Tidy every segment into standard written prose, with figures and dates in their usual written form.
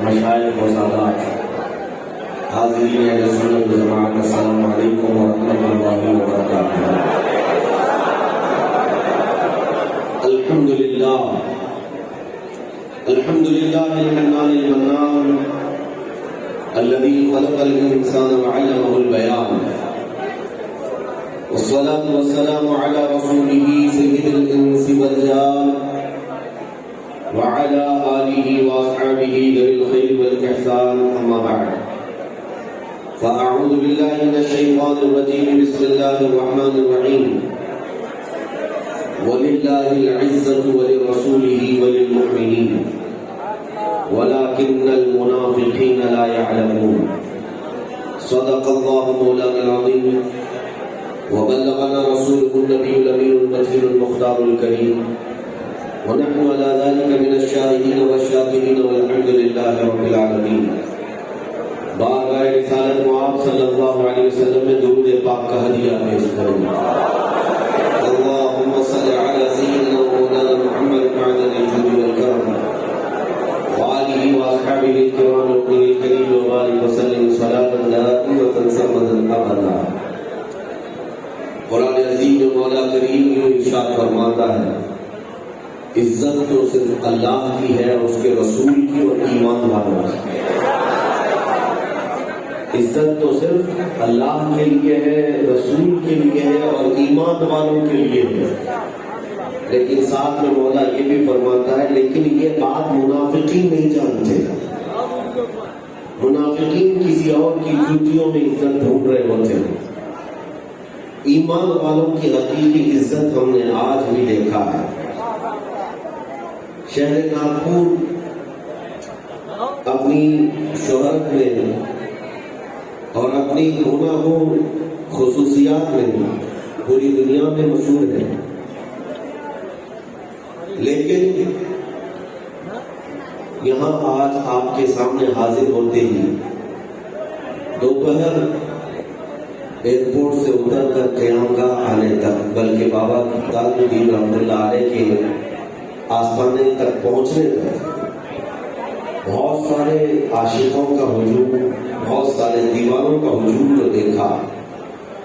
مشائخ و سادات، حاضرین اہل سنت و جماعت، السلام علیکم ورحمۃ اللہ وبرکاتہ۔ الحمد للہ الحنان المنان الذي خلق الانسان وعلمه البيان، والصلاة والسلام على رسوله سيد الانس والجان وعلى آله وأصحابه ذوي الخير والإحسان، أما بعد فأعوذ بالله من الشيطان الرجيم، بسم الله الرحمن الرحيم، ولله العزة ولرسوله وللمؤمنين ولكن المنافقين لا يعلمون، صدق الله مولانا العظيم وبلغنا رسوله النبي الأمين المتين المختار الكريم، ونحن على ذلك من الشاهدين والشاكرين والحمد لله رب العالمين۔ بارگاہ رسالت معاب صلی اللہ علیہ وسلم میں درود پاک کا ہدیہ پیش کریں۔ اللهم صل على سيدنا مولانا محمد معدن الجود والكرم وآله وأصحابه الكرام وابنه الكريم وبارك وسلم صلاة دائمة سرمدا أبدا۔ قرآن عظیم میں مولا کریم یوں ارشاد فرماتا ہے، عزت تو صرف اللہ کی ہے، اس کے رسول کی اور ایمان والوں کی۔ عزت تو صرف اللہ کے لیے ہے، رسول کے لیے ہے اور ایمان والوں کے لیے ہے، لیکن ساتھ میں مولا یہ بھی فرماتا ہے لیکن یہ بات منافقین نہیں جانتے۔ منافقین کسی اور کی جوتیوں میں عزت ڈھونڈ رہے ہوتے ہیں، ایمان والوں کی حقیقی عزت ہم نے آج بھی دیکھا ہے۔ شہر ناگپور اپنی شہرت میں اور اپنی گناہوں خصوصیات میں پوری دنیا میں مشہور ہے، لیکن یہاں آج آپ کے سامنے حاضر ہوتے ہی دوپہر ایئرپورٹ سے اتر کر قیام گاہ آنے تک، بلکہ بابا تاج الدین رحمۃ اللہ علیہ کے آستانے تک پہنچنے تک بہت سارے عاشقوں کا ہجوم، بہت سارے دیوانوں کا ہجوم تو دیکھا،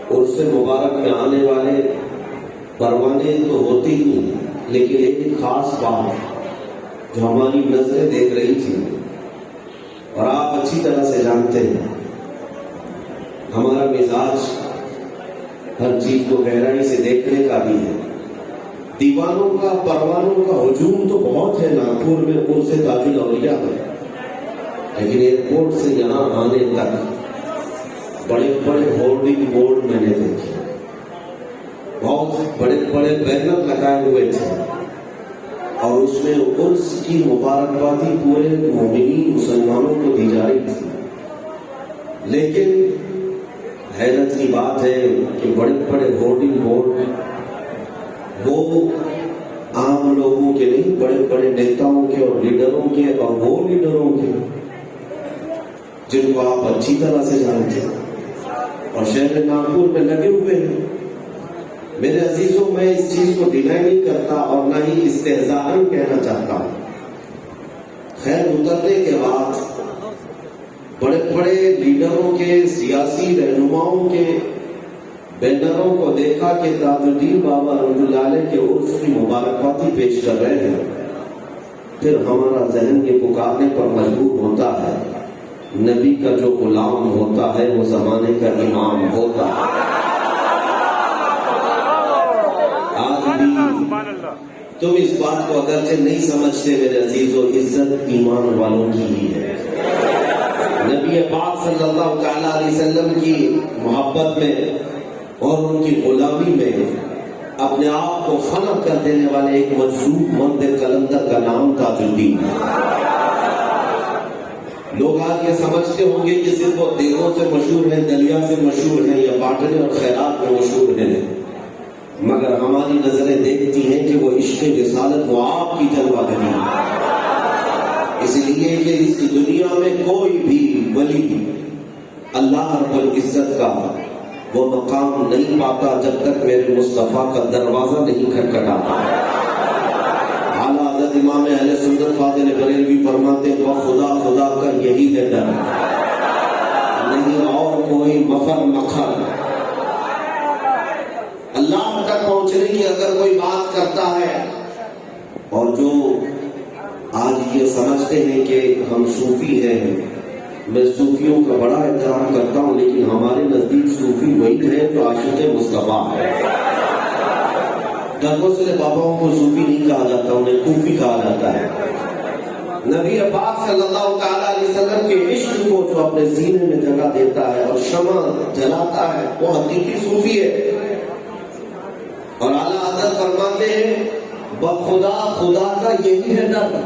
اور اس سے مبارک میں آنے والے پروانے تو ہوتے ہی، لیکن ایک خاص بات جو ہماری نظریں دیکھ رہی تھی اور آپ اچھی طرح سے جانتے ہیں، ہمارا مزاج ہر چیز کو گہرائی سے دیکھنے کا بھی ہے۔ دیوانوں کا، پروانوں کا ہجوم تو بہت ہے ناگپور میں، ان سے تاج الاولیاء ہے، لیکن ایئرپورٹ سے یہاں آنے تک بڑے بڑے ہورڈنگ بورڈ میں نے دیکھے، بہت بڑے بڑے بینر لگائے ہوئے تھے، اور اس میں عرس کی مبارکبادی پورے مومنین مسلمانوں کو دی جا رہی تھی، لیکن حیرت کی بات ہے کہ بڑے بڑے ہورڈنگ بورڈ وہ عام لوگوں کے نہیں، بڑے بڑے نیتاؤں کے اور لیڈروں کے، اور وہ لیڈروں کے جن کو آپ اچھی طرح سے جانتے ہیں اور شہر ناگپور میں لگے ہوئے ہیں۔ میرے عزیزوں، میں اس چیز کو ڈینائی نہیں کرتا اور نہ ہی استہزاءً کہنا چاہتا ہوں۔ خیر، اترنے کے بعد بڑے بڑے لیڈروں کے، سیاسی رہنماؤں کے بینروں کو دیکھا کہ تاج الدین بابا رحمۃ اللہ علیہ کے عرس کی مبارکبادی پیش کر رہے ہیں، پھر ہمارا ذہن یہ پکارنے پر مجبور ہوتا ہے، نبی کا جو غلام ہوتا ہے وہ زمانے کا امام ہوتا ہے۔ آج بھی تم اس بات کو اگرچہ نہیں سمجھتے میرے عزیزو، عزت ایمان والوں کی ہی ہے۔ نبی پاک صلی اللہ تعالی علیہ وسلم کی محبت میں اور ان کی غلامی میں اپنے آپ کو فنا کر دینے والے ایک مجذوب مرد قلندر کا نام تاج الدین۔ لوگ آج یہ سمجھتے ہوں گے کہ صرف وہ دیگوں سے مشہور ہیں، دلیا سے مشہور ہیں، یا بانٹنے اور خیرات میں مشہور ہیں، مگر ہماری نظریں دیکھتی ہیں کہ وہ عشق رسالت وہ آپ کی جلوہ گری ہے، اس لیے کہ اس دنیا میں کوئی بھی ولی اللہ رب العزت کا وہ مقام نہیں پاتا جب تک میرے مصطفیٰ کا دروازہ نہیں کھٹکھٹاتا۔ اعلیٰ حضرت حضرت امام اہل سنت فاضل بریلوی فرماتے ہیں وہ خدا خدا کا یہی ہے ڈر، نہیں اور کوئی مفر مکھر۔ اللہ تک پہنچنے کی اگر کوئی بات کرتا ہے، اور جو آج یہ سمجھتے ہیں کہ ہم صوفی ہیں، میں صوفیوں کا بڑا احترام کرتا ہوں، لیکن ہمارے نزدیک صوفی وہی ہے جو عاشق مصطفیٰ ہے۔ بہت سے باباؤں کو صوفی نہیں کہا جاتا، انہیں کوفی کہا جاتا ہے۔ نبی پاک صلی اللہ تعالیٰ علیہ وسلم کے عشق کو جو اپنے سینے میں جگہ دیتا ہے اور شمع جلاتا ہے، وہ حقیقی صوفی ہے۔ اور اعلیٰ حضرت فرماتے ہیں بخدا خدا کا یہی ہے ڈر۔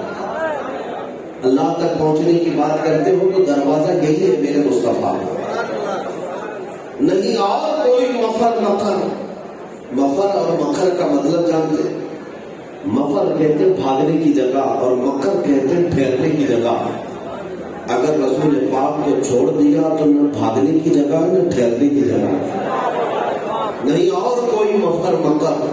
اللہ تک پہنچنے کی بات کرتے ہو تو دروازہ یہی ہے میرے مصطفیٰ، نہیں اور کوئی مفر مکر۔ مفر اور مکر کا مطلب جانتے ہیں؟ مفر کہتے ہیں بھاگنے کی جگہ، اور مکر کہتے ہیں ٹھہرنے کی جگہ۔ اگر رسول پاک کو چھوڑ دیا تو نہ بھاگنے کی جگہ نہ ٹھہرنے کی جگہ، نہیں اور کوئی مفر مکر۔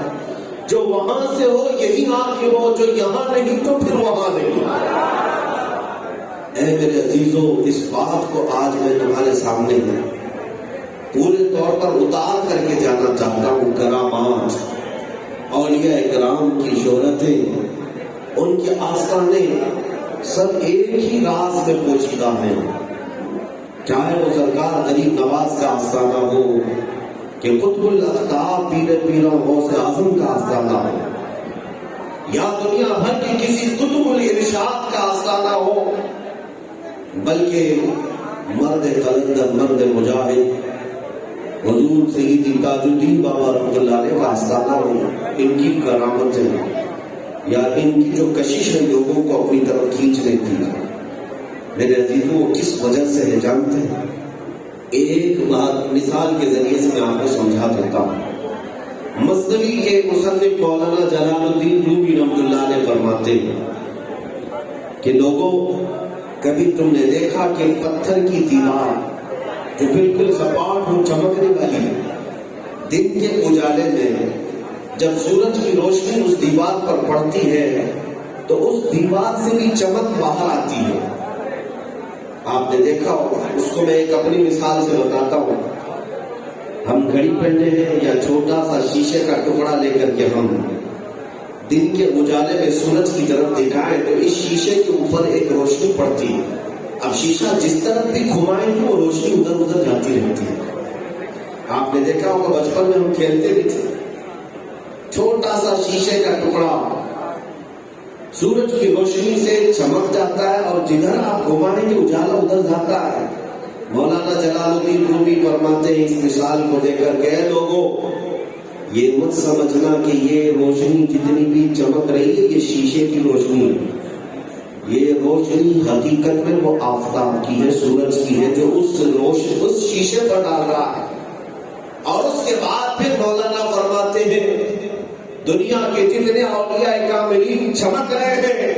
جو وہاں سے ہو یہی آنکھ ہو، جو یہاں نہیں تو پھر وہاں نہیں۔ اے میرے عزیزو، اس بات کو آج میں تمہارے سامنے ہے پورے طور پر اتار کر کے جانا چاہتا ہوں۔ کرامات، اولیاء کرام کی شہرتیں، ان کے آستانے سب ایک ہی راز میں پوشیدہ ہیں، چاہے وہ سرکار غریب نواز کا آستانہ ہو کہ قطب الاقطاب پیر پیروں غوث اعظم کا آستانہ ہو، یا دنیا بھر کی کسی قطب الارشاد کا آستانہ ہو، بلکہ مرد قلندر، مرد مجاہد حضور سیدی تاج الدین بابا رحمۃ اللہ علیہ کا آستانہ ہو، ان کی کرامتیں یا ان کی جو کشش ہے لوگوں کو اپنی طرف کھینچ لیتی ہے، میرے عزیزوں وہ کس وجہ سے ہے جانتے ہیں؟ ایک بات مثال کے ذریعے سے میں آپ کو سمجھا دیتا ہوں۔ مثنوی کے مصنف مولانا جلال الدین رومی رحمۃ اللہ علیہ فرماتے ہیں کہ لوگوں، کبھی تم نے دیکھا کہ پتھر کی دیوار جو بالکل سپاٹ ہو، چمکنے والی، دن کے اجالے میں جب سورج کی روشنی اس دیوار پر پڑتی ہے تو اس دیوار سے بھی چمک باہر آتی ہے؟ آپ نے دیکھا ہوگا۔ اس کو میں ایک اپنی مثال سے بتاتا ہوں۔ ہم گھڑی پہنے ہیں یا چھوٹا سا شیشے کا ٹکڑا لے کر کے ہم دن کے اجالے میں سورج کی طرف دکھائیں تو اس شیشے کے اوپر ایک روشنی پڑتی ہے۔ اب شیشہ جس طرف بھی گھمائیں گے وہ روشنی ادھر ادھر جاتی رہتی ہے۔ آپ نے دیکھا ہوگا بچپن میں ہم کھیلتے بھی تھے، چھوٹا سا شیشے کا ٹکڑا سورج کی روشنی سے چمک جاتا ہے اور جدھر آپ گھمائیں گے اجالا ادھر جاتا ہے۔ مولانا جلال الدین رومی فرماتے ہیں اس مثال کو دے کر کہ اے لوگوں، یہ مت سمجھنا کہ یہ روشنی جتنی بھی چمک رہی ہے یہ شیشے کی روشنی ہے، یہ روشنی حقیقت میں وہ آفتاب کی ہے، سورج کی ہے، جو اس شیشے پر ڈال رہا ہے۔ اور اس کے بعد پھر مولانا فرماتے ہیں دنیا کے جتنے اولیاء کاملین چمک رہے ہیں،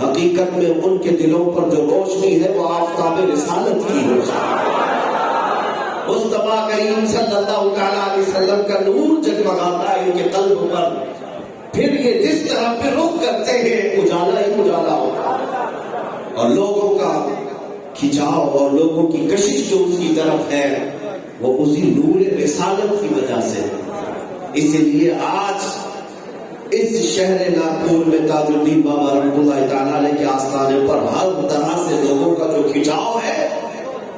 حقیقت میں ان کے دلوں پر جو روشنی ہے وہ آفتاب رسالت کی روشنی، مصطفیٰ کریم صلی اللہ تعالیٰ علیہ وسلم کا نور جگمگاتا ہے ان کے قلب پر، پھر یہ جس طرح پہ رخ کرتے ہیں اجالا ہی اجالا ہوتا ہے، اور لوگوں کا کھچاؤ اور لوگوں کی کشش جو ان کی طرف ہے وہ اسی نور رسالت کی وجہ سے۔ اسی لیے آج اس شہر ناگپور میں تاج الدین بابا رحمۃ اللہ تعالیٰ علیہ کے آستانے پر ہر طرح سے لوگوں کا جو کھچاؤ ہے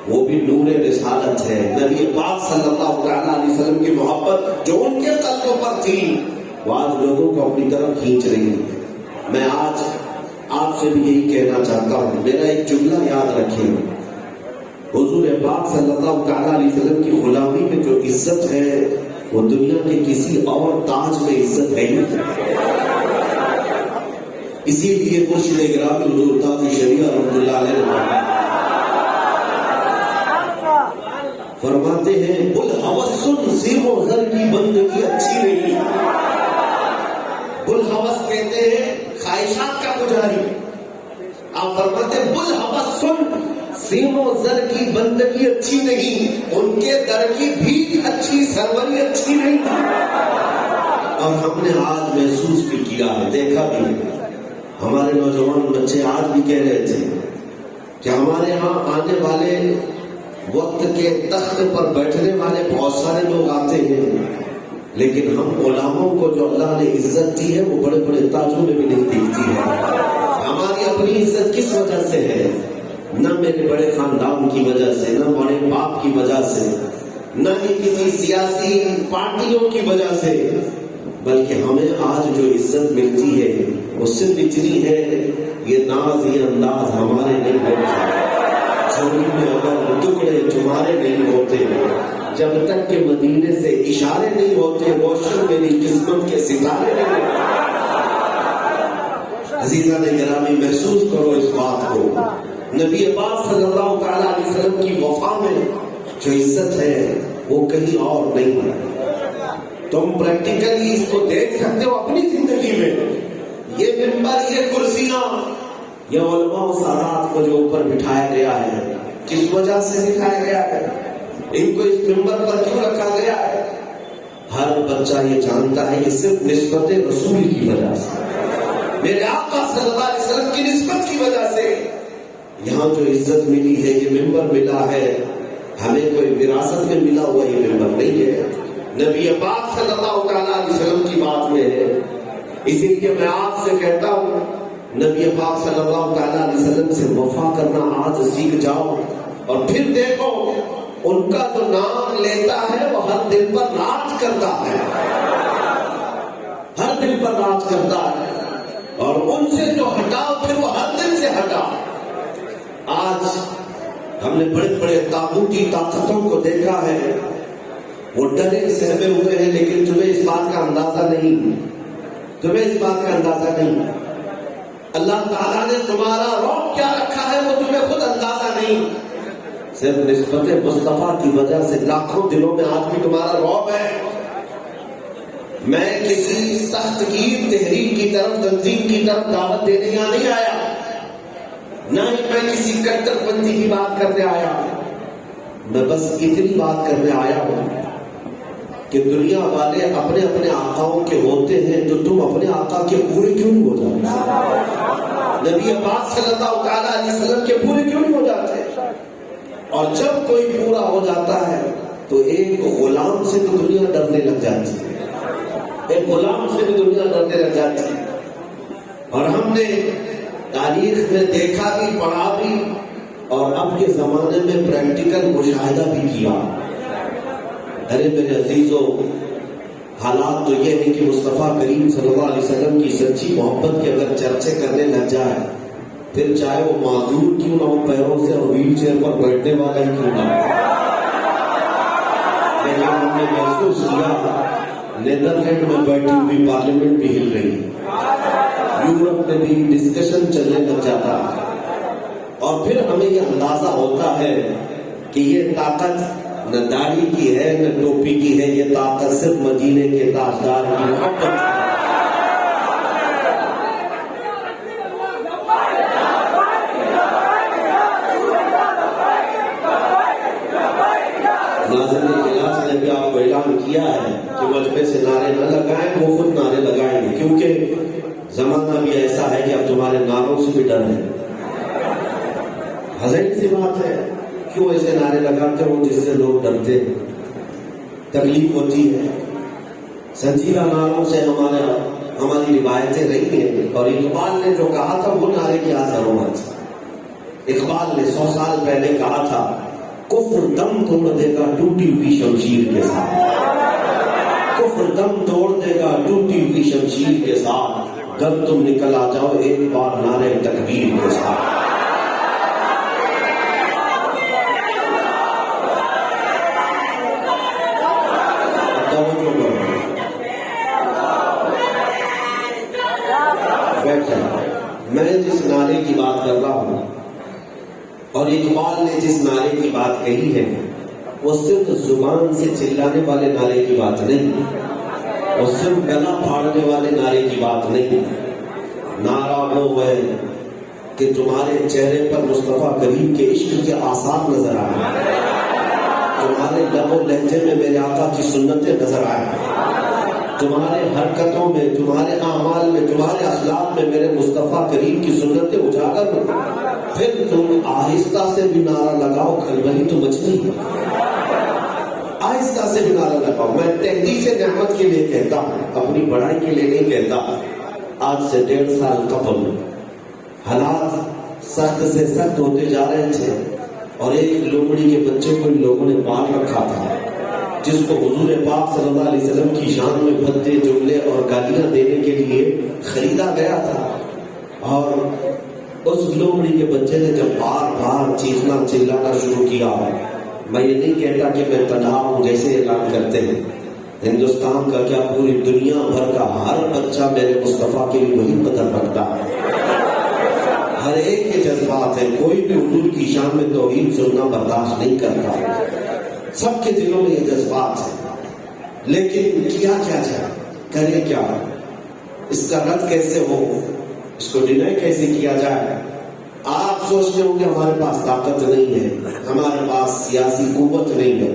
وہ بھی نور رسالت ہے۔ نبی پاک صلی اللہ تعالیٰ علیہ وسلم کی محبت جو ان کے قلبوں پر تھی وہ آج لوگوں کو اپنی طرف کھینچ رہی ہے۔ میں آج آپ سے بھی یہی کہنا چاہتا ہوں، میرا ایک جملہ یاد رکھیں، حضور پاک صلی اللہ تعالیٰ علیہ وسلم کی غلامی میں جو عزت ہے وہ دنیا کے کسی اور تاج میں عزت ہے نہیں۔ اسی لیے مرشد گرامی حضور تاج شریعہ رحمۃ اللہ علیہ فرماتے ہیں بلحوث سیم و زر کی بندگی اچھی نہیں۔ بلحوث کہتے ہیں خواہشات کا پجاری، آپ فرماتے ہیں بلحوث سیم و زر کی بندگی اچھی نہیں، ان کے در کی بھی اچھی سروری اچھی نہیں۔ اور ہم نے آج محسوس بھی کیا ہے، دیکھا بھی ہے، ہمارے نوجوان بچے آج بھی کہہ رہے تھے کہ ہمارے ہاں آنے والے وقت کے تخت پر بیٹھنے والے بہت سارے لوگ آتے ہیں، لیکن ہم علماءوں کو جو اللہ نے عزت دی ہے وہ بڑے بڑے تاجوں میں بھی نہیں دکھتی ہے۔ ہماری اپنی عزت کس وجہ سے ہے؟ نہ میرے بڑے خاندان کی وجہ سے، نہ بڑے باپ کی وجہ سے، نہ ہی کسی سیاسی پارٹیوں کی وجہ سے، بلکہ ہمیں آج جو عزت ملتی ہے وہ صرف اتنی ہے، یہ ناز یہ انداز ہمارے نہیں ہوتے، زمین میں اگر ٹکڑے تمہارے نہیں ہوتے، جب تک کہ مدینے سے اشارے نہیں ہوتے، روشن میری قسمت کے ستارے نہیں ہوتے۔ عزیزان گرامی، محسوس کرو اس بات کو، نبی پاک صلی اللہ تعالی علیہ وسلم کی وفا میں جو عزت ہے وہ کہیں اور نہیں ہے۔ تم پریکٹیکلی اس کو دیکھ سکتے ہو اپنی زندگی میں۔ یہ ممبر، یہ کرسیاں، یہ علماء و سادات کو جو اوپر بٹھایا گیا ہے، کس وجہ سے بٹھایا گیا ہے؟ ان کو اس ممبر پر کیوں رکھا گیا ہے؟ ہر بچہ یہ جانتا ہے کہ صرف نسبت رسول کی وجہ سے، میرے آقا صلی اللہ علیہ وسلم کی نسبت کی وجہ سے یہاں جو عزت ملی ہے، یہ ممبر ملا ہے، ہمیں کوئی وراثت میں ملا ہوا یہ ممبر نہیں ہے، نبی پاک صلی اللہ تعالیٰ علیہ وسلم کی بات میں ہے۔ اسی لیے میں آپ سے کہتا ہوں، نبی پاک صلی اللہ تعالیٰ علیہ وسلم سے وفا کرنا آج سیکھ جاؤ، اور پھر دیکھو ان کا جو نام لیتا ہے وہ ہر دل پر راج کرتا ہے، ہر دل پر راج کرتا ہے، اور ان سے جو ہٹاؤ پھر وہ ہر دل سے ہٹا۔ آج ہم نے بڑے بڑے طاغوتی طاقتوں کو دیکھا ہے، وہ ڈرے سہمے ہوئے ہیں، لیکن تمہیں اس بات کا اندازہ نہیں، تمہیں اس بات کا اندازہ نہیں، اللہ تعالیٰ نے تمہارا رعب کیا رکھا ہے وہ تمہیں خود اندازہ نہیں۔ صرف نسبت مصطفیٰ کی وجہ سے لاکھوں دلوں میں آج بھی تمہارا رعب ہے۔ میں کسی سخت کی تحریک کی طرف، تنظیم کی طرف دعوت دینے یہاں نہیں آیا، نہ ہی میں کسی کٹر پنتھی کی بات کرنے آیا، میں بس اتنی بات کرنے آیا ہوں کہ دنیا والے اپنے اپنے آقاؤں کے ہوتے ہیں تو تم اپنے آقا کے پورے کیوں نہیں ہو جاتے؟ نبی پاک صلی اللہ تعالیٰ علیہ وسلم کے پورے کیوں نہیں ہو جاتے؟ اور جب کوئی پورا ہو جاتا ہے تو ایک غلام سے تو دنیا ڈرنے لگ جاتی ہے، ایک غلام سے بھی دنیا ڈرنے لگ جاتی ہے۔ اور ہم نے تاریخ میں دیکھا بھی، پڑھا بھی، اور اب کے زمانے میں پریکٹیکل مشاہدہ بھی کیا۔ ارے میرے عزیزوں، حالات تو یہ ہے کہ مصطفیٰ کریم صلی اللہ علیہ وسلم کی سچی محبت کے اگر چرچے کرنے لگ جائے، پھر چاہے وہ معذور کیوں نہ ہو، پیروں سے اور ویل چیئر پر بیٹھنے والا ہی کیوں نہ ہو، لیکن ہم نے محسوس کیا نیدرلینڈ میں بیٹھی ہوئی پارلیمنٹ بھی ہل رہی ہے، یورپ میں بھی ڈسکشن چلنے لگ جاتا ہے، اور پھر ہمیں یہ اندازہ ہوتا ہے کہ یہ طاقت نہ داڑھی کی ہے نہ ٹوپی کی ہے، یہ طاقت صرف مدینے کے تاجدار کی محبت ہے۔ ناظرین اجلاس نے بھی آپ کو اعلان کیا ہے کہ مجمع سے نعرے نہ لگائیں، وہ خود نعرے لگائیں گے، کیونکہ زمانہ بھی ایسا ہے کہ اب تمہارے نعروں سے بھی ڈر ہے۔ حضرت سی بات ہے، کیوں ایسے نعرے لگاتے ہو جس سے لوگ ڈرتے ہیں، تکلیف ہوتی ہے؟ سنجیدہ نعروں سے ہماری روایتیں رہی ہیں، اور اقبال نے جو کہا تھا وہ نعرے کی آج ضرورت۔ اقبال نے 100 سال پہلے کہا تھا، کفر دم توڑ دے گا ٹوٹی ہوئی شمشیر کے ساتھ، کفر دم توڑ دے گا ٹوٹی ہوئی شمشیر کے ساتھ، جب تم نکل آ جاؤ ایک بار نعرے تکبیر کے ساتھ۔ میں جس نعرے کی بات کر رہا ہوں اور اقبال نے جس نعرے کی بات کہی ہے، وہ صرف زبان سے چلانے والے نعرے کی بات نہیں، وہ صرف گلا پھاڑنے والے نعرے کی بات نہیں۔ نعرہ وہ ہے کہ تمہارے چہرے پر مصطفیٰ کریم کے عشق کے آثار نظر آئے، تمہارے لب و لہجے میں میرے آقا کی سنتیں نظر آئے، تمہارے حرکتوں میں، تمہارے اعمال میں، تمہارے اخلاق میں میرے مصطفیٰ کریم کی سنتیں اجاگر ہو، پھر تم آہستہ سے بھی نعرہ لگاؤ، کھلبلی تو مچنی ہے۔ آہستہ سے بھی نعرہ لگاؤ۔ میں تحدیث نعمت کے لیے کہتا ہوں، اپنی بڑائی کے لیے نہیں کہتا۔ آج سے 1.5 سال قبل حالات سخت سے سخت ہوتے جا رہے تھے، اور ایک لومڑی کے بچے کو ان لوگوں نے پال رکھا تھا، جس کو حضور پاک صلی اللہ علیہ وسلم کی شان میں بھدے جملے اور گالیاں دینے کے لیے خریدا گیا تھا۔ اور اس لومڑی کے بچے نے جب بار بار چیخنا چلانا شروع کیا، میں یہ نہیں کہتا کہ میں تنہا ہوں جیسے اعلان کرتے ہیں، ہندوستان کا کیا پوری دنیا بھر کا ہر بچہ میرے مصطفیٰ کے لیے وہی قدر رکھتا ہے۔ ہر ایک کے جذبات ہیں، کوئی بھی حضور کی شان میں توہین سننا برداشت نہیں کرتا، سب کے دلوں میں یہ جذبات ہیں۔ لیکن کیا جائے، کرے کیا؟ اس کا رد کیسے ہو، اس کو ڈینائی کیسے کیا جائے؟ آپ سوچتے ہوں کہ ہمارے پاس طاقت نہیں ہے، ہمارے پاس سیاسی قوت نہیں ہے،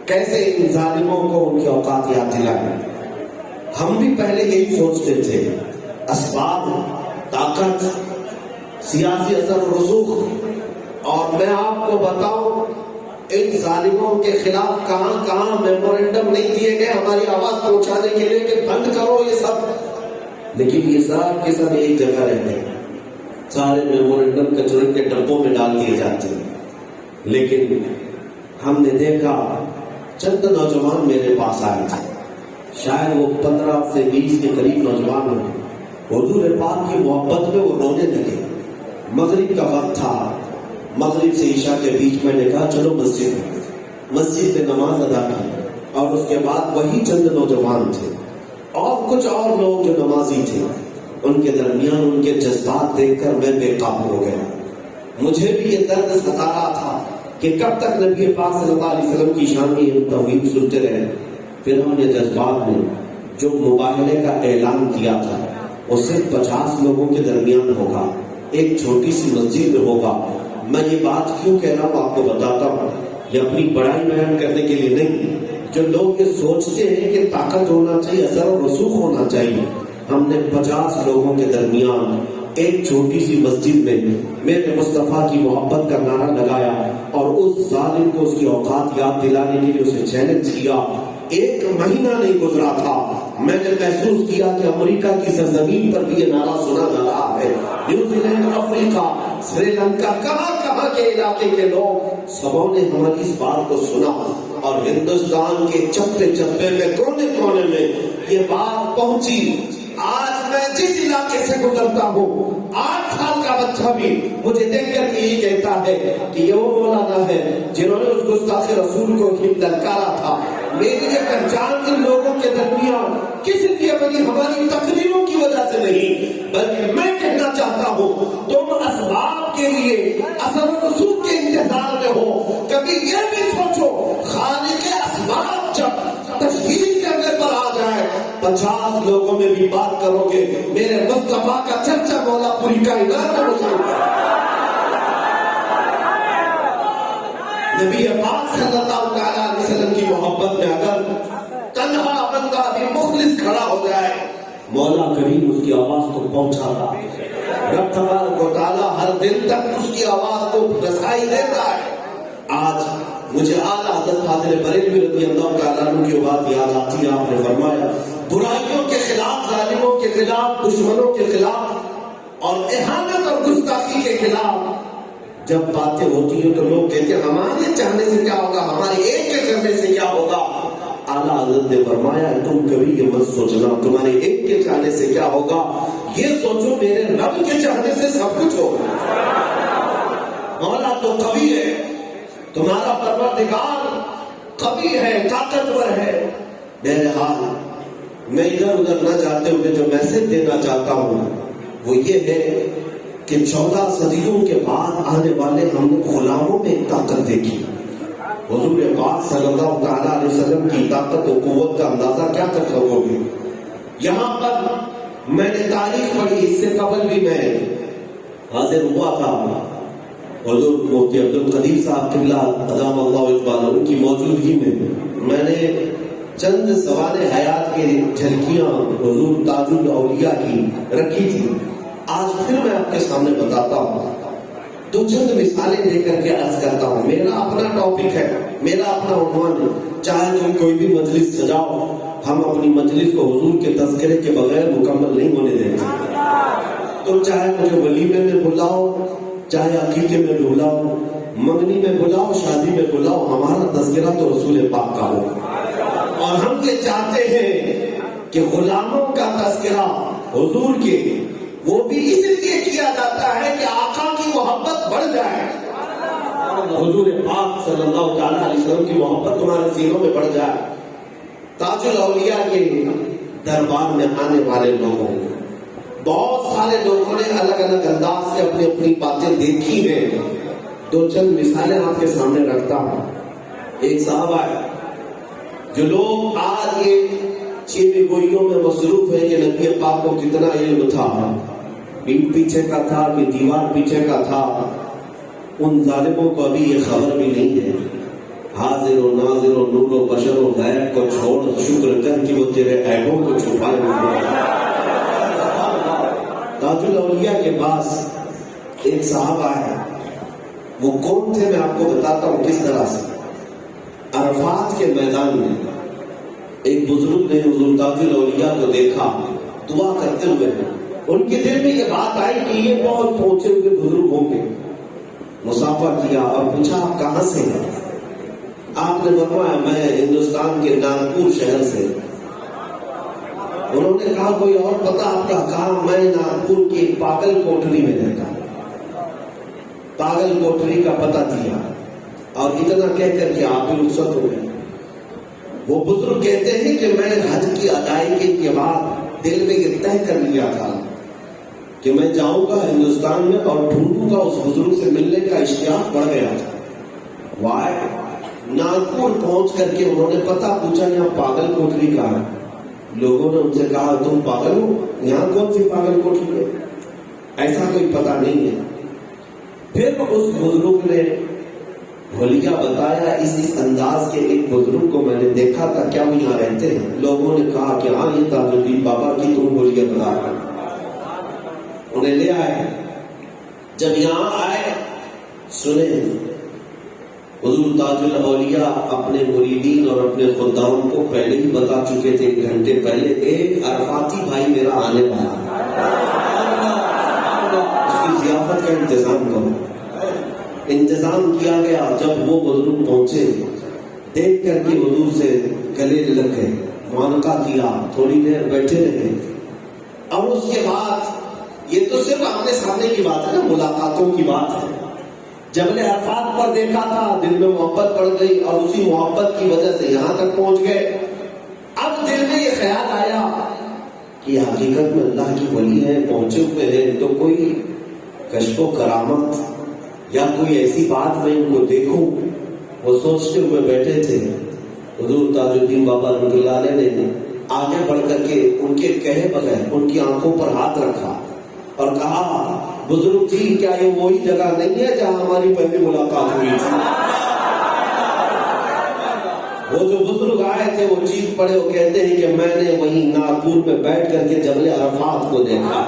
کیسے ان ظالموں کو ان کی اوقات یاد دلائیں؟ ہم بھی پہلے یہی سوچتے تھے، اسباب، طاقت، سیاسی اثر و رسوخ۔ اور میں آپ کو بتاؤں، ان ظالموں کے خلاف کہاں کہاں میمورینڈم نہیں دیے گئے ہماری آواز پہنچانے کے لیے کہ بند کرو یہ سب، لیکن یہ سب کے سب ایک جگہ رہتے ہیں، سارے میمورینڈم کچرے کے ڈبوں میں ڈال دیے جاتے ہیں۔ لیکن ہم نے دیکھا چند نوجوان میرے پاس آئے تھے، شاید وہ 15 سے 20 کے قریب نوجوان ہوں، حضور پاک کی محبت میں وہ رونے لگے۔ مغرب کا وقت تھا، مغرب سے عشاء کے بیچ میں نے کہا چلو مسجد میں نماز ادا کی، اور اس کے بعد وہی چند نوجوان تھے اور کچھ اور لوگ جو نمازی تھے، ان کے درمیان ان کے جذبات دیکھ کر میں بے قابو ہو گیا۔ مجھے بھی یہ درد ستا رہا تھا کہ کب تک نبی پاک صلی اللہ علیہ وسلم کی شان میں یہ توہین سنتے رہے۔ پھر ہم نے جذبات میں جو مباہلے کا اعلان کیا تھا وہ صرف 50 لوگوں کے درمیان ہوگا، ایک چھوٹی سی مسجد میں ہوگا۔ میں یہ بات کیوں کہہ رہا ہوں آپ کو بتاتا ہوں، یہ اپنی بڑائی بیان کرنے کے لیے نہیں۔ جو لوگ یہ سوچتے ہیں کہ طاقت ہونا چاہیے، اثر و رسوخ ہونا چاہیے، ہم نے 50 لوگوں کے درمیان ایک چھوٹی سی مسجد میں میرے مصطفیٰ کی محبت کا نعرہ لگایا، اور اس ظالم کو اس کی اوقات یاد دلانے کے لیے اسے چیلنج کیا۔ 1 مہینہ نہیں گزرا تھا، میں نے محسوس کیا کہ امریکہ کی سرزمین پر بھی یہ نعرہ سنا جا رہا ہے۔ نیوزی لینڈ، افریقہ، سری لنکا، کہاں کہاں کے علاقے کے لوگ سبوں نے ہماری اس بات کو سنا، اور ہندوستان کے چپے چپے میں، کونے کونے میں یہ بات پہنچی۔ آج میں جس علاقے سے گزرتا ہوں، 8 سال کا بچہ بھی مجھے دیکھ کر یہی کہتا ہے کہ یہ وہ مولانا ہے جنہوں نے اس گستاخ رسول کو للکارا تھا۔ میری یہ پہچان ان لوگوں کے درمیان کس لیے بنی؟ ہماری تقریروں کی وجہ سے نہیں، بلکہ میں کہنا چاہتا ہوں تم اسباب کے لیے، اثر و رسوخ کے انتظار میں ہو۔ کبھی یہ بھی سوچو، خالق اسباب جب تشہیر کرنے پر آ جائے، 50 لوگوں میں بھی بات کرو گے، میرے مصطفیٰ کا چرچا مولا پوری کائنات میں ہو۔ نبی پاک صلی اللہ علیہ وسلم کی محبت میں اگر تنہا بندہ بھی مخلص کھڑا ہو جائے، مولا کریم اس کی آواز کو پہنچاتا، رب تبارک و تعالیٰ ہر دل تک اس کی آواز کو رسائی دیتا ہے۔ آج مجھے اعلیٰ حضرت حاضر بریلوی رضی اللہ تعالیٰ عنہ کی بات یاد آتی ہے۔ آپ نے فرمایا برائیوں کے خلاف، ظالموں کے خلاف، دشمنوں کے خلاف اور اہانت اور گستاخی کے خلاف جب باتیں ہوتی ہیں تو لوگ کہتے ہیں ہمارے چاہنے سے کیا ہوگا، ہمارے ایک کے کرنے سے کیا ہوگا۔ اعلیٰ حضرت نے فرمایا تم کبھی یہ مت سوچنا تمہارے ایک کے چاہنے سے کیا ہوگا، یہ سوچو میرے رب کے چاہنے سے سب کچھ ہوگا۔ مولا تو قوی ہے، تمہارا پروردگار قوی ہے، طاقتور ہے۔ بہرحال میں ادھر ادھر نہ جاتے ہوئے جو میسج دینا چاہتا ہوں وہ یہ ہے کہ 14 صدیوں کے بعد آنے والے ہم نے غلاموں میں ایک طاقت دیکھی۔ حضور پاک صلی اللہ تعالیٰ علیہ وسلم کی طاقت و قوت کا اندازہ کیا کر سکو گے؟ یہاں پر میں نے تاریخ پڑھی، اس سے قبل بھی میں حاضر ہوا تھا، حضور مفتی عبد القدیر صاحب قبلہ ادام اللہ اقبال ان کی موجودگی میں نے چند سوال حیات کے جھلکیاں حضور تاج الاولیاء کی رکھی تھی. آج پھر میں آپ کے سامنے بتاتا ہوں، تو چند مثالیں دے کر کے عرض کرتا ہوں. میرا اپنا ٹاپک ہے، میرا اپنا عنوان ہے. چاہے تم کوئی بھی مجلس سجاؤ، ہم اپنی مجلس کو حضور کے تذکرے کے بغیر مکمل نہیں ہونے دیں گے. تو چاہے مجھے ولیمے میں بلاؤ، چاہے عقیقے میں بلاؤ، منگنی میں بلاؤ، شادی میں بلاؤ، ہمارا تذکرہ تو رسول پاک کا ہو. اور ہم یہ چاہتے ہیں کہ غلاموں کا تذکرہ حضور کے وہ بھی اس لیے کیا جاتا ہے کہ آقا کی محبت بڑھ جائے، حضور پاک صلی اللہ تعالی علیہ وسلم کی محبت تمہارے سینوں میں بڑھ جائے. تاج الاولیاء کے دربار میں آنے والے لوگوں، بہت سارے لوگوں نے الگ الگ انداز سے اپنی اپنی باتیں دیکھی ہیں. دو چند مثالیں آپ کے سامنے رکھتا ہوں. ایک صحابہ ہے جو لوگ آج یہ چیوی گوئیوں میں مصروف ہیں کہ نبی پاک کو کتنا علم تھا، پیٹ پیچھے کا تھا کہ دیوار پیچھے کا تھا، ان ظالموں کو ابھی یہ خبر بھی نہیں ہے. حاضر و ناظر و نور و بشر و غیب کو چھوڑ شکر کر کہ وہ تیرے عیبوں کو چھپائے ہوئے. تاج الاولیاء کے پاس ایک صحابہ ہے. وہ کون تھے میں آپ کو بتاتا ہوں کس طرح سے. عرفات کے میدان میں ایک بزرگ نے حضور تاج الاولیاء کو دیکھا دعا کرتے ہوئے. ان کے دل میں یہ بات آئی کہ یہ بہت پہنچے ہوئے بزرگ ہوں گے. مسافہ کیا اور پوچھا آپ کہاں سے ہیں؟ آپ نے فرمایا میں ہندوستان کے ناگپور شہر سے. انہوں نے کہا کوئی اور پتہ آپ کا؟ کہا میں ناگپور کی پاگل کوٹری میں رہتا ہوں. پاگل کوٹری کا پتہ دیا اور اتنا کہہ کر کے آپ بھی رخصت ہو گئے. وہ بزرگ کہتے ہیں کہ میں حج کی ادائیگی کے بعد دل میں یہ طے کر لیا تھا کہ میں جاؤں گا ہندوستان میں اور ڈھونڈوں گا. اس بزرگ سے ملنے کا اشتیاق بڑھ گیا تھا. وائے ناگپور پہنچ کر کے انہوں نے پتہ پوچھا یہاں پاگل کوٹری کہاں ہے. لوگوں نے ان سے کہا تم پاگل ہو، یہاں کون سی پاگل کوٹری ہے، ایسا کوئی پتہ نہیں ہے. پھر اس بزرگ نے حلیہ بتایا اس انداز کے ایک بزرگ کو میں نے دیکھا تھا، کیا وہ یہاں رہتے ہیں؟ لوگوں نے کہا کہ ہاں یہ تاج الدین بابا کی تم حلیہ بتا کر انہیں لے آئے. جب یہاں آئے سنیں حضور تاج الاولیاء اپنے مریدین اور اپنے خدام کو پہلے ہی بتا چکے تھے 1 گھنٹے پہلے ایک عرفاتی بھائی میرا آنے والا ہے، اس کی ضیافت کا انتظام کرو. انتظام کیا گیا. جب وہ بزرگ پہنچے دیکھ کر کے حضور سے گلے لگ گئے، معانقہ کیا، تھوڑی دیر بیٹھے رہے. اور اس کے بعد یہ تو صرف آمنے سامنے کی بات ہے نا، ملاقاتوں کی بات ہے. جبل عرفات پر دیکھا تھا، دل میں محبت بڑھ گئی اور اسی محبت کی وجہ سے یہاں تک پہنچ گئے. اب دل میں یہ خیال آیا کہ حقیقت میں اللہ کی ولی ہے، پہنچے ہوئے ہیں تو کوئی کشف و کرامت یا کوئی ایسی بات میں ان کو دیکھوں. وہ سوچتے ہوئے بیٹھے تھے. حضور تاج الدین بابا رحمۃ اللہ علیہ نے آگے بڑھ کر کے ان کے کہے بغیر ان کی آنکھوں پر ہاتھ رکھا اور کہا بزرگ جی کیا یہ وہی جگہ نہیں ہے جہاں ہماری پہلی ملاقات ہوئی تھی؟ وہ جو بزرگ آئے تھے وہ چیخ پڑے، وہ کہتے ہیں کہ میں نے وہیں ناگپور میں بیٹھ کر کے جبل عرفات کو دیکھا.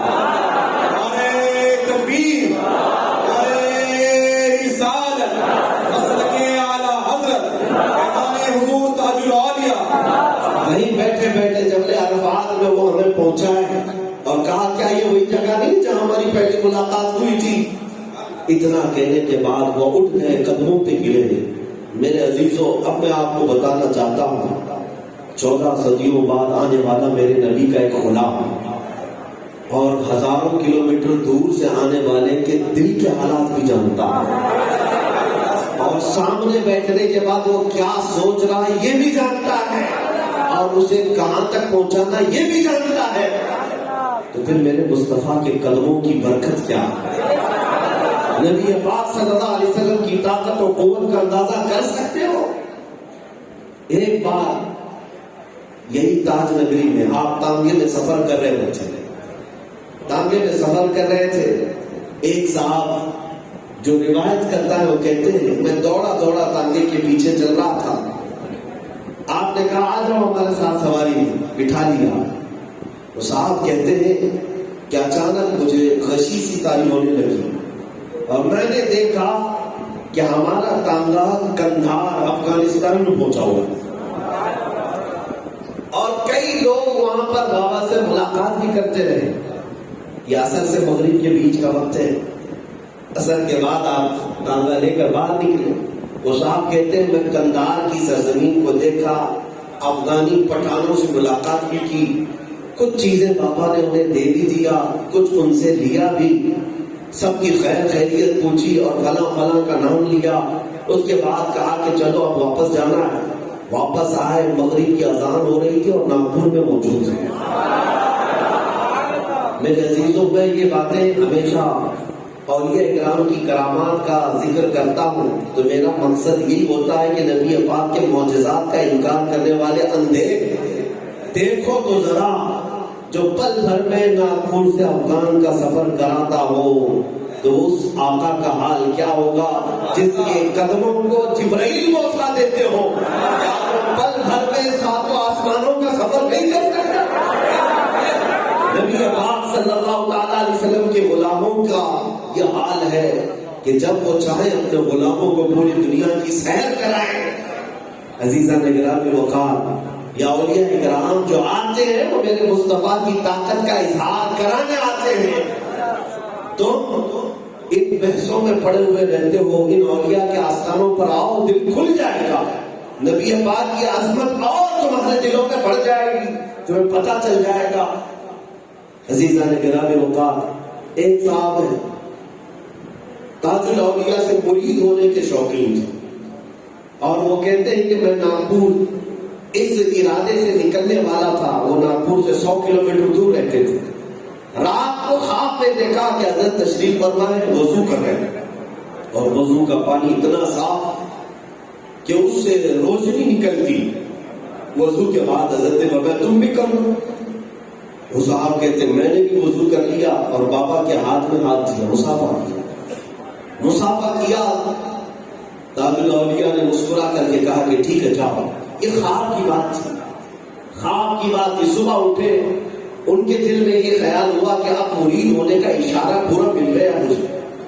وہیں بیٹھے بیٹھے جبل عرفات میں وہ ہمیں پہنچا ہے اور کہا کیا یہ وہی جگہ نہیں جہاں ہماری پہلی ملاقات ہوئی تھی؟ اتنا کہنے کے بعد وہ اٹھ گئے، قدموں پہ گرے. میرے عزیزوں اب میں آپ کو بتانا چاہتا ہوں 14 صدیوں بعد آنے والا میرے نبی کا ایک غلام اور ہزاروں کلومیٹر دور سے آنے والے کے دل کے حالات بھی جانتا ہے اور سامنے بیٹھنے کے بعد وہ کیا سوچ رہا ہے یہ بھی جانتا ہے اور اسے کہاں تک پہنچانا یہ بھی جانتا ہے. تو پھر میرے مصطفیٰ کے قدموں کی برکت کیا ہے؟ نبی پاک صلی اللہ علیہ وسلم کی طاقت و قوت کا اندازہ کر سکتے ہو؟ ایک بار یہی تاج نگری میں آپ تانگے میں سفر کر رہے تھے، تانگے میں سفر کر رہے تھے. ایک صاحب جو روایت کرتا ہے وہ کہتے ہیں میں دوڑا دوڑا تانگے کے پیچھے چل رہا تھا. آپ نے کہا آ جاؤ ہمارے ساتھ سواری، بٹھا لیا۔ وہ صاحب کہتے ہیں کہ اچانک مجھے غشی سی طاری ہونے لگی اور میں نے دیکھا کہ ہمارا تانگا کندھار افغانستان میں پہنچا ہوا اور کئی لوگ وہاں پر بابا سے ملاقات بھی کرتے رہے۔ یہ عصر سے مغرب کے بیچ کا وقت ہے، عصر کے بعد آپ تانگا لے کر باہر نکلے۔ وہ صاحب کہتے ہیں میں کندھار کی سرزمین کو دیکھا، افغانی پٹھانوں سے ملاقات بھی کی، کچھ چیزیں بابا نے انہیں دے بھی دیا، کچھ ان سے لیا بھی، سب کی خیر خیریت پوچھی اور فلاں فلاں کا نام لیا۔ اس کے بعد کہا کہ چلو اب واپس جانا ہے۔ واپس آئے، مغرب کی اذان ہو رہی تھی اور ناگپور میں موجود تھے۔ میرے عزیزوں، میں یہ باتیں ہمیشہ اولیاء کرام کی کرامات کا ذکر کرتا ہوں تو میرا مقصد یہی ہوتا ہے کہ نبی پاک کے معجزات کا انکار کرنے والے اندھے دیکھو تو ذرا، جو پل بھر میں ناگپور سے افغان کا سفر کراتا ہو تو اس آقا کا حال کیا ہوگا جس کے قدموں کو جبرائیل موسیٰ دیتے ہو، پل بھر میں ساتوں آسمانوں کا سفر نہیں کر سکتا۔ نبی پاک صلی اللہ علیہ وسلم کے غلاموں کا یہ حال ہے کہ جب وہ چاہیں اپنے غلاموں کو پوری دنیا کی سیر کرائیں۔ عزیزان گرامی وقار، یا اولیاء کرام جو آتے ہیں وہ میرے مصطفیٰ کی طاقت کا اظہار کرانے آتے ہیں، تو ان بحثوں میں پڑے ہوئے رہتے ہو، ان اولیاء کے آستانوں پر آؤ، دل کھل جائے گا، نبی پاک کی عظمت اور تمہارے دلوں میں بڑھ جائے گی، تمہیں پتہ چل جائے گا۔ عزیزان گرامی وقار، ایک صاحب ہے تاج الاولیاء سے مرید ہونے کے شوقین تھے اور وہ کہتے ہیں کہ میں ناگپور اس ارادے سے نکلنے والا تھا، وہ ناگپور سے 100 کلومیٹر دور رہتے تھے۔ رات کو خواب میں دیکھا کہ حضرت تشریف فرما ہے، وضو کر رہے ہیں اور وضو کا پانی اتنا صاف کہ اس سے روشنی نکلتی۔ وضو کے بعد حضرت نے فرمایا تم بھی کر لو۔ وہ صاحب کہتے ہیں میں نے بھی وضو کر لیا اور بابا کے ہاتھ میں ہاتھ دیا، مصافحہ کیا۔ مصافحہ کیا، تاج الاولیاء نے مسکرا کر کے کہا کہ ٹھیک ہے جاؤ۔ یہ خواب کی بات تھی، خواب کی بات تھی۔ صبح اٹھے، ان کے دل میں یہ خیال ہوا کہ اب مرید ہونے کا اشارہ پورا مل گیا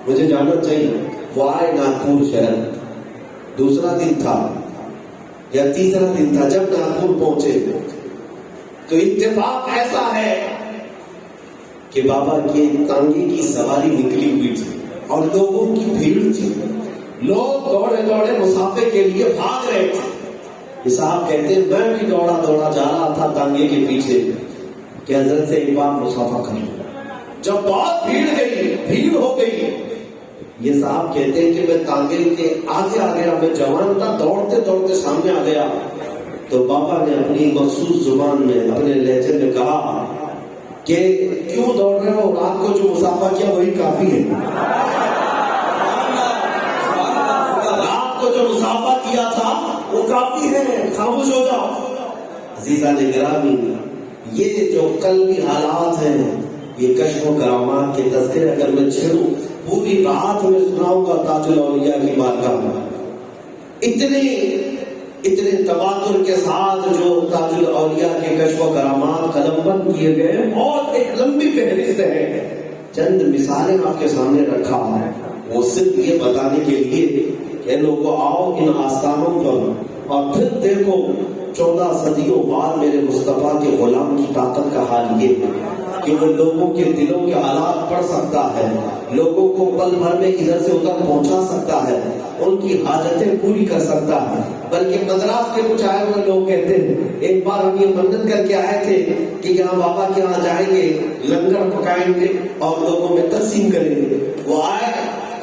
مجھے جانا چاہیے۔ وہ آئے ناگپور شہر، دوسرا دن تھا یا تیسرا دن تھا جب ناگپور پہنچے تو اتفاق ایسا ہے کہ بابا کے تانگے کی سواری نکلی ہوئی تھی اور لوگوں کی بھیڑ تھی، لوگ دوڑے دوڑے مسافر کے لیے بھاگ رہے تھے۔ صاحب کہتے ہیں میں بھی دوڑا دوڑا جا رہا تھا تانگے کے پیچھے کہ حضرت سے ایک بار مصافحہ کروں۔ جب بہت بھیڑ ہو گئی، یہ صاحب کہتے ہیں کہ میں تانگے کے آگے آ گیا، میں جوان تھا، دوڑتے دوڑتے سامنے آ گیا تو بابا نے اپنی مخصوص زبان میں اپنے لہجے میں کہا کہ کیوں دوڑ رہے ہو، رات کو جو مصافحہ کیا وہی کافی ہے، رات کو جو مصافحہ کیا تھا وہ کافی ہے، خاموش ہو جاؤ۔ عزیزان گرامی، یہ جو قلبی حالات ہیں، یہ کشف و کرامات کے تذکرے اگر میں چھیڑوں پوری رات میں سناؤں گا تاج الاولیاء کی بارگاہ میں، اتنے تواتر کے ساتھ جو تاج الاولیاء کے کشف و کرامات قلم بند کیے گئے، بہت ایک لمبی فہرست ہے۔ چند مثالیں آپ کے سامنے رکھا ہے، وہ صرف یہ بتانے کے لیے کہ لوگوں آؤ ان آستانوں پر اور پھر دیکھو 14 صدیوں بعد میرے مصطفیٰ کے غلام کی طاقت کا حال یہ ہے کہ وہ لوگوں کے دلوں کے حالات پڑھ سکتا ہے، لوگوں کو پل بھر میں ادھر سے ادھر پہنچا سکتا ہے، ان کی حاجتیں پوری کر سکتا ہے۔ بلکہ مدراس کے کچھ آئے ہوئے لوگ کہتے ہیں ایک بار ہم یہ منت کر کے آئے تھے کہ یہاں بابا کے یہاں جائیں گے، لنگر پکائیں گے اور لوگوں میں تقسیم کریں گے۔ وہ آئے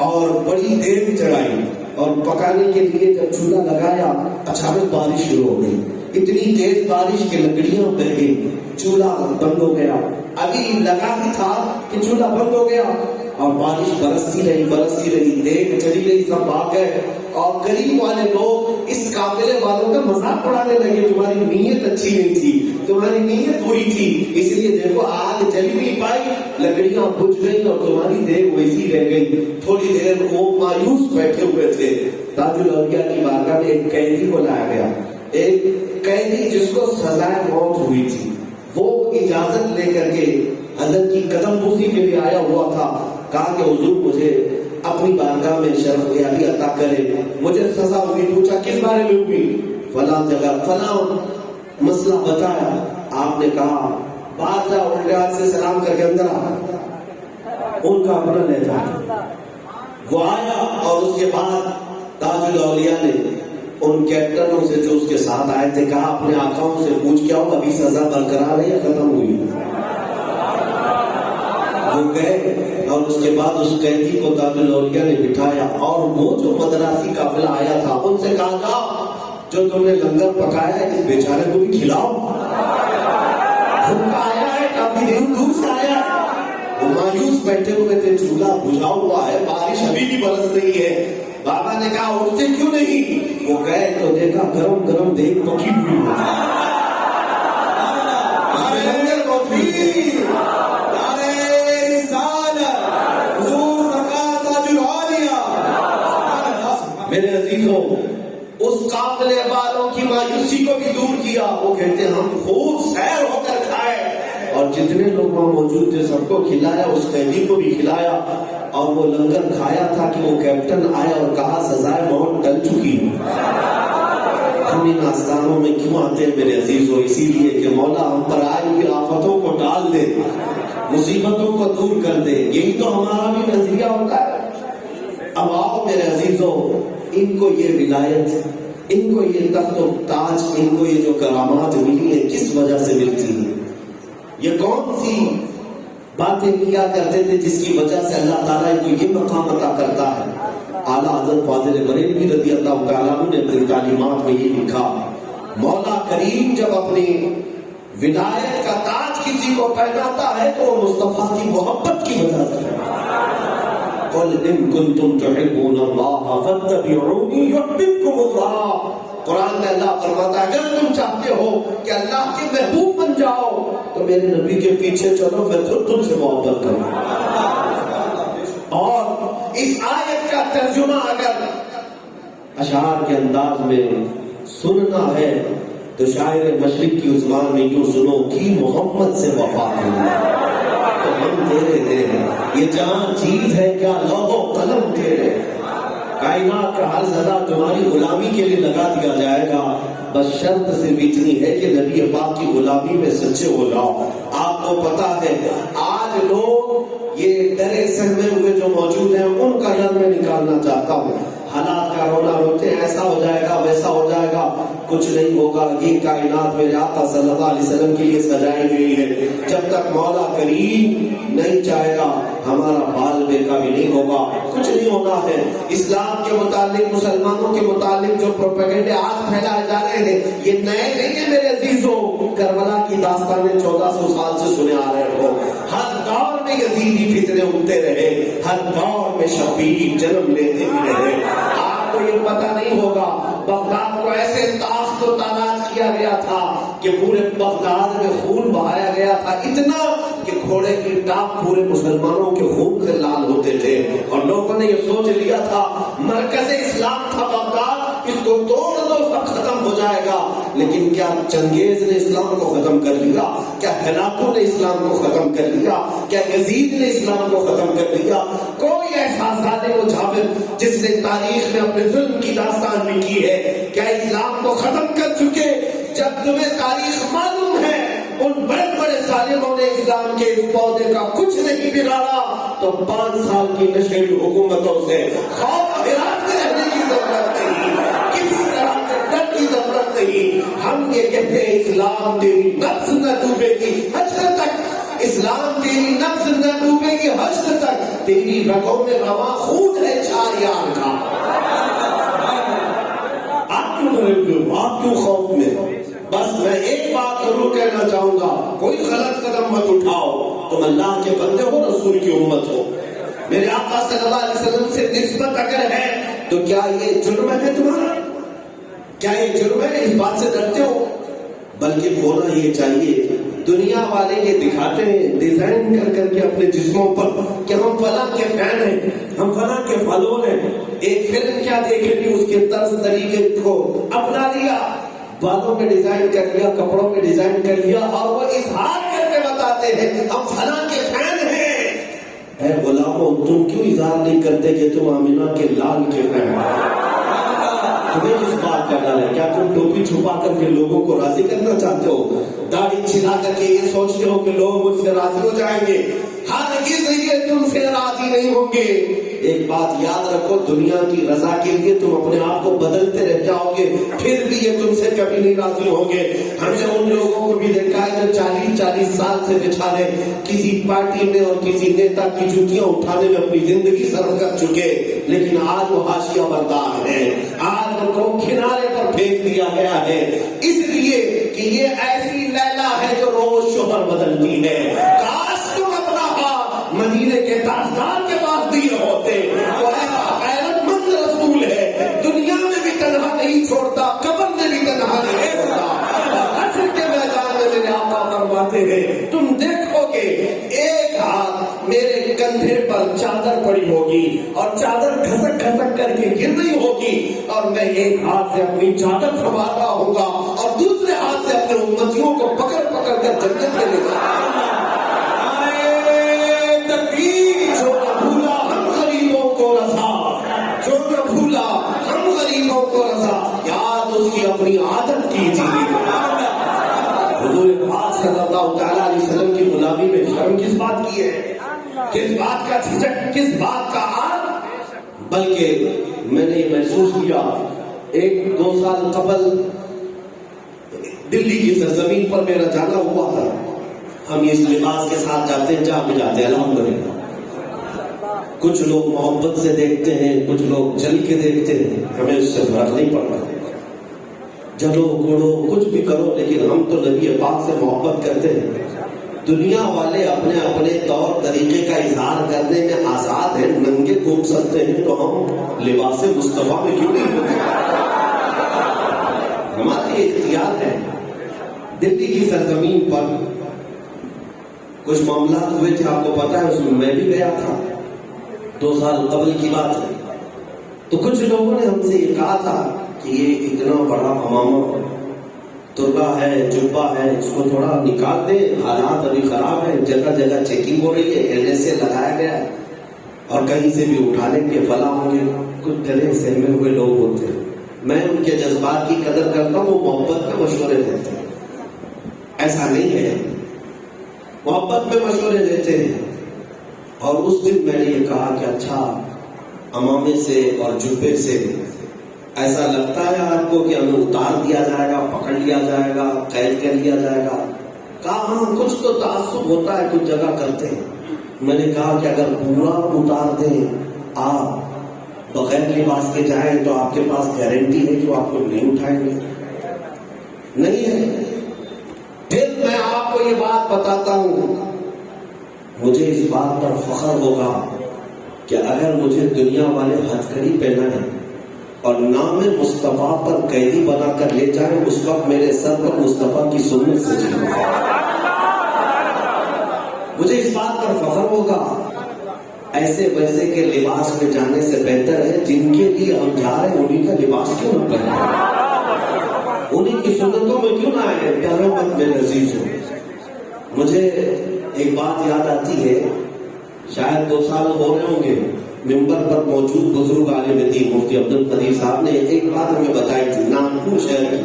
اور بڑی دیر چڑھائی اور پکانے کے لیے جب چولہا لگایا اچانک بارش شروع ہو گئی، اتنی تیز بارش کی لکڑیاں بہ گئی، چولہا بند ہو گیا۔ ابھی لگا ہی تھا کہ چولہا بند ہو گیا اور بارش برستی رہی، دیکھ چلی رہی، سب بھاگ گئے اور قریب والے لوگ اس قافلے والوں کا مذاق اڑانے لگے، تمہاری نیت اچھی نہیں تھی، تمہاری نیت بری تھی، اس لیے دیکھو آگ جل نہیں پائی، لکڑیاں بجھ گئی اور تمہاری دیکھ ویسی رہ گئی۔ تھوڑی دیر وہ مایوس بیٹھے ہوئے تھے۔ تاج الاولیاء کی بارگاہ میں ایک قیدی کو لایا گیا، ایک قیدی جس کو سزائے موت ہوئی تھی وہ اجازت لے کر کے حضرت کی قدم بوسی کے لیے آیا ہوا تھا. کہا کہ حضور مجھے اپنی بارگاہ میں شرف یابی عطا کرے, مجھے سزا ہوئی. پوچھا کس بارے میں ہوئی؟ فلاں جگہ فلاں مسئلہ بتایا. آپ نے کہا بادشاہ الٹے ہاتھ سے سلام کر کے اندر آ. ان کا اپنا لہجہ وہ آیا اور اس کے بعد تاج الاولیاء نے ان کیپٹنوں سے جو اس کے ساتھ آئے تھے کہا اپنے آقاؤں سے پوچھ کیا ہو ابھی سزا برقرار ہے یا ختم ہوئی؟ وہ گئے اور اس کے بعد اس قیدی کو تاج الاولیاء نے بٹھایا اور وہ جو مدراسی قافلہ آیا تھا ان سے کہا تھا جو تم نے لنگر پکایا ہے اس بیچارے کو بھی کھلاؤ. بھوکا آیا ہے کافی دور سے آیا. وہ مایوس بیٹھے ہوئے تھے, چولہا بجھا ہوا ہے, بارش ابھی بھی برس رہی ہے. بابا نے کہا اٹھتے کیوں نہیں؟ وہ گئے تو دیکھا گرم گرم دیگ پکی ہوئی میرے عزیزوں, اس قافلے والوں کی مایوسی کو بھی دور کیا. وہ کہتے ہم خوب سیر ہو کر کھائے اور جتنے لوگ وہاں موجود تھے سب کو کھلایا, اس قیدی کو بھی کھلایا اور وہ لنگر کھایا تھا کہ وہ کیپٹن آیا اور کہا سزائے موت ٹل چکی. ہم ان آستانوں میں کیوں آتے ہیں میرے عزیزوں؟ اسی لیے کہ مولا ہم پر آئی ہوئی آفتوں کو ٹال دے, مصیبتوں کو دور کر دے. یہی تو ہمارا بھی نظریہ ہوتا ہے. اب آؤ میرے عزیزوں, ان کو یہ ولایت, ان کو یہ تخت و تاج, ان کو یہ جو کرامات ملی ہے کس وجہ سے ملتی ہے؟ یہ کون سی باتیں کیا کرتے تھے جس کی وجہ سے اللہ تعالیٰ ان کو یہ مقام عطا کرتا ہے؟ اعلیٰ حضرت فاضل بریلوی رضی اللہ تعالیٰ عنہ نے اپنی تعلیمات میں یہ لکھا, مولا کریم جب اپنی ولایت کا تاج کسی کو پہناتا ہے تو وہ مصطفیٰ کی محبت کی وجہ سے. قل ان کنتم تحبون اللہ فاتبعونی یحببکم اللہ. قرآن میں اللہ فرماتا ہے اگر تم چاہتے ہو کہ اللہ کے محبوب بن جاؤ تو میرے نبی کے پیچھے چلو, میں خود تم سے محبت کروں. اور اس آیت کا ترجمہ اگر اشعار کے انداز میں سننا ہے تو شاعر مشرق کی زبان میں یوں سنو کہ محمد سے وفا کرنا تو ہم تیرے دے ہیں, یہ جان چیز ہے کیا لوح و قلم تیرے. کائنات کا ہر ذرہ تمہاری غلامی کے لیے لگا دیا جائے گا, بس شرط صرف اتنی ہے کہ نبی پاک کی غلامی میں سچے ہو جاؤ. آپ کو پتا ہے آج لوگ یہ ڈرے سہمے ہوئے جو موجود ہیں ان کا ڈر میں نکالنا چاہتا ہوں. حالات کا رونا ہوتے ایسا ہو جائے گا ویسا ہو جائے گا, کچھ نہیں ہوگا. یہ کائنات میرے آقا صلی اللہ علیہ وسلم کے لیے سجائی گئی ہے. جب تک مولا کریم نہیں چاہے گا ہمارا بال بیکا بھی نہیں ہوگا, کچھ نہیں ہونا ہے. اسلام کے متعلق, مسلمانوں کے متعلق جو پروپیگنڈے آج پھیلائے جا رہے ہیں یہ نئے نہیں ہیں میرے عزیزوں. کربلا کی داستانیں 1400 سال سے سنے آ رہے ہو. ہر دور میں یزیدی فتنے اٹھتے رہے, ہر دور میں شبیر جنم لیتے بھی رہے. آپ کو یہ پتہ نہیں ہوگا بغداد کو ایسے تاخت و تاراج کیا گیا تھا کہ پورے بغداد میں خون بہایا گیا تھا, اتنا کہ گھوڑے کی ٹانگ پورے مسلمانوں کے خون سے لال ہوتے تھے. اور لوگوں نے یہ سوچ لیا تھا مرکز اسلام تھا بغداد, اس کو توڑ دو سب ختم ہو جائے گا. لیکن کیا چنگیز نے اسلام کو ختم کر لیا؟ کیا ہلاکو نے اسلام کو ختم کر لیا؟ کیا یزید نے اسلام کو ختم کر لیا؟ کوئی ایسا ظالم و جابر جس نے تاریخ میں اپنے ظلم کی داستان بھی کی ہے کیا اسلام کو ختم کر چکے؟ جب تمہیں تاریخ معلوم ہے ان بڑے بڑے ظالموں نے اسلام کے اس پودے کا کچھ نہیں بگاڑا تو 5 سال کی نشری حکومتوں سے خوف ہراس میں رہنے کی ضرورت نہیں, کسی طرح کے ڈر کی ضرورت نہیں. ہم یہ کہتے ہیں اسلام تیری نفس نہ ڈوبے گی حشر تک, اسلام تیری نفس نہ ڈوبے گی حشر تک, تیری رگوں میں رواں خون ہے 4 یار کا. آپ کیوں ڈرے ہوئے ہو, آپ کیوں خوف میں؟ بس میں ایک بات ضرور کہنا چاہوں گا, کوئی غلط قدم مت اٹھاؤ. تم اللہ کے بندے ہو, رسول کی امت ہو. میرے آقا صلی اللہ علیہ وسلم سے نسبت اگر ہے تو کیا یہ جرم ہے تمہارا؟ کیا یہ جرم ہے؟ اس بات سے ڈرتے ہو؟ بلکہ ہونا یہ چاہیے. دنیا والے یہ دکھاتے ہیں ڈیزائن کر کر کے اپنے جسموں پر کہ ہم فلاں کے فین ہیں, ہم فلاں کے فالوور ہیں. ایک فلم کیا دیکھے گی, اس کے طرز طریقے کو اپنا لیا, بالوں میں ڈیزائن کر لیا، کپڑوں میں ڈیزائن کر لیا، اور وہ اظہار کر کے بتاتے ہیں ہم فلاں کے فین ہیں۔ اے غلاموں، تم کیوں اظہار نہیں کرتے کہ تم آمینہ کے لال کے فین ہیں؟ تمہیں کس بات کا ڈر ہے؟ کیا تم ٹوپی چھپا کر کے لوگوں کو راضی کرنا چاہتے ہو؟ داڑھی چھلا کر کے یہ سوچتے ہو کہ لوگ مجھ سے راضی ہو جائیں گے؟ ہرگز یہ تم سے راضی نہیں ہوں گے۔ ایک بات یاد رکھو، دنیا کی رضا کے لیے تم اپنے آپ کو بدلتے رہ جاؤ گے، پھر بھی یہ تم سے کبھی نہیں راضی ہوں گے۔ ہم نے ان لوگوں کو بھی دیکھا ہے جو 40 سال سے بچارے کسی پارٹی میں اور کسی نیتا کی جوتیاں اٹھانے میں اپنی زندگی صرف کر چکے، لیکن آج وہ حاشیہ بردار ہیں، آج ان کو کنارے پر پھینک دیا گیا ہے، اس لیے کہ یہ ایسی لیلا ہے جو روز شوہر بدلتی ہے۔ کاش تم اپنا ہاتھ مدینے کے تاجدار کے پاس دیے ہوتے، وہ ایسا غیرت مند رسول ہے، دنیا میں بھی تنہا نہیں چھوڑتا، قبر میں بھی تنہا نہیں چھوڑتا۔ حشر کے میدان میں میرے آقا فرماتے ہیں تم دیکھو گے ایک ہاتھ میرے کندھے پر چادر پڑی ہوگی اور چادر کھسک کھسک کر کے گر رہی ہوگی، اور میں ایک ہاتھ سے اپنی چادر سنبھال رہا ہوں گا اور دوسرے ہاتھ سے اپنے امتیوں کو پکڑ پکڑ کر جنت میں لے جاؤں گا۔ جو نہ بھولا ہم غریبوں کو رضا، جو نہ بھولا ہم غریبوں کو رضا، یاد اس کی اپنی عادت کیجیے۔ حضور پاک صلی اللہ تعالیٰ علیہ وسلم کی غلامی میں شرم کس بات کی ہے؟ کس بات کا جھجک، کس بات کا آر؟ بلکہ میں نے یہ محسوس کیا 1-2 سال قبل دلی کی سرزمین پر میرا جانا ہوا تھا۔ ہم اس لباس کے ساتھ جاتے ہیں جہاں بھی جاتے ہیں الحمدللہ۔ کچھ لوگ محبت سے دیکھتے ہیں، کچھ لوگ جل کے دیکھتے ہیں، ہمیں اس سے فرق نہیں پڑتا، جلو کوڑو کچھ بھی کرو، لیکن ہم تو نبی پاک سے محبت کرتے ہیں۔ دنیا والے اپنے اپنے طور طریقے کا اظہار کرنے میں آزاد ہیں، ننگے گھوم سکتے ہیں، تو ہم لباس مصطفیٰ میں کیوں نہیں گھوم سکتے؟ ہمارا یہ اختیار ہے۔ دلی کی سرزمین پر کچھ معاملات ہوئے تھے، آپ کو پتا ہے، اس میں میں بھی گیا تھا، 2 سال قبل کی بات ہے۔ تو کچھ لوگوں نے ہم سے یہ کہا تھا کہ یہ اتنا بڑا امامہ تربہ ہے، جبہ ہے، اس کو تھوڑا نکال دیں، حالات ابھی خراب ہے، جگہ جگہ چیکنگ ہو رہی ہے، NSA لگایا گیا ہے، اور کہیں سے بھی اٹھا لیں گے، فلاں ہوں گے۔ کچھ ڈرے سہمے ہوئے لوگ ہوتے ہیں، میں ان کے جذبات کی قدر کرتا ہوں، وہ محبت کے مشورے دیتے ہیں، ایسا نہیں ہے، محبت میں مشورے دیتے ہیں۔ اور اس دن میں نے یہ کہا کہ اچھا، امامے سے اور جبے سے ایسا لگتا ہے آپ کو کہ ہمیں اتار دیا جائے گا، پکڑ لیا جائے گا، قید کر لیا جائے گا؟ کہا ہاں، کچھ تو تعصب ہوتا ہے، کچھ جگہ کرتے ہیں۔ میں نے کہا کہ اگر پورا اتار دیں آپ بغیر لباس کے جائیں تو آپ کے پاس گارنٹی ہے کہ آپ کو نہیں اٹھائیں گے؟ نہیں ہے۔ پھر میں آپ کو یہ بات بتاتا ہوں، مجھے اس بات پر فخر ہوگا کہ اگر مجھے دنیا والے ہتھکڑی پہنائیں اور نام مصطفیٰ پر قیدی بنا کر لے جائیں، اس وقت میرے سر پر مصطفیٰ کی سنت سے چلے، مجھے اس بات پر فخر ہوگا۔ ایسے ویسے کے لباس میں جانے سے بہتر ہے جن کے لیے ہم جا رہے ہیں انہیں کا لباس کیوں نہ پہنیں، انہیں کی سنتوں میں کیوں نہ آئے؟ پیارو مت میرے عزیز ہو، مجھے ایک بات یاد آتی ہے، شاید 2 سال ہو رہے ہوں گے، ممبر پر موجود بزرگ عالم دین مفتی عبد القدیر صاحب نے ایک بات ہمیں بتائی تھی، نامپور شہر کی۔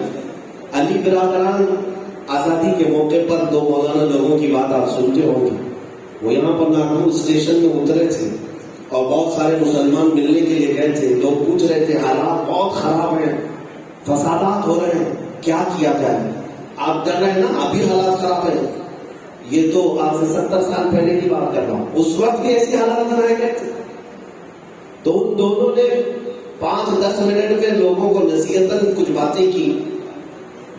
علی برادران آزادی کے موقع پر 2 مولانا لوگوں کی بات آپ سنتے ہوں گے، وہ یہاں پر ناگپور اسٹیشن میں اترے تھے اور بہت سارے مسلمان ملنے کے لیے گئے تھے۔ لوگ پوچھ رہے تھے حالات بہت خراب ہیں، فسادات ہو رہے ہیں، کیا کیا جائے؟ آپ ڈر رہے ہیں نا، ابھی حالات خراب ہیں، یہ تو آج سے 70 سال پہلے کی بات کر رہا ہوں، اس وقت بھی ایسی حالات بنائے گئے تھے۔ تو ان دونوں نے 5-10 منٹ میں لوگوں کو نصیحتاً کچھ باتیں کی۔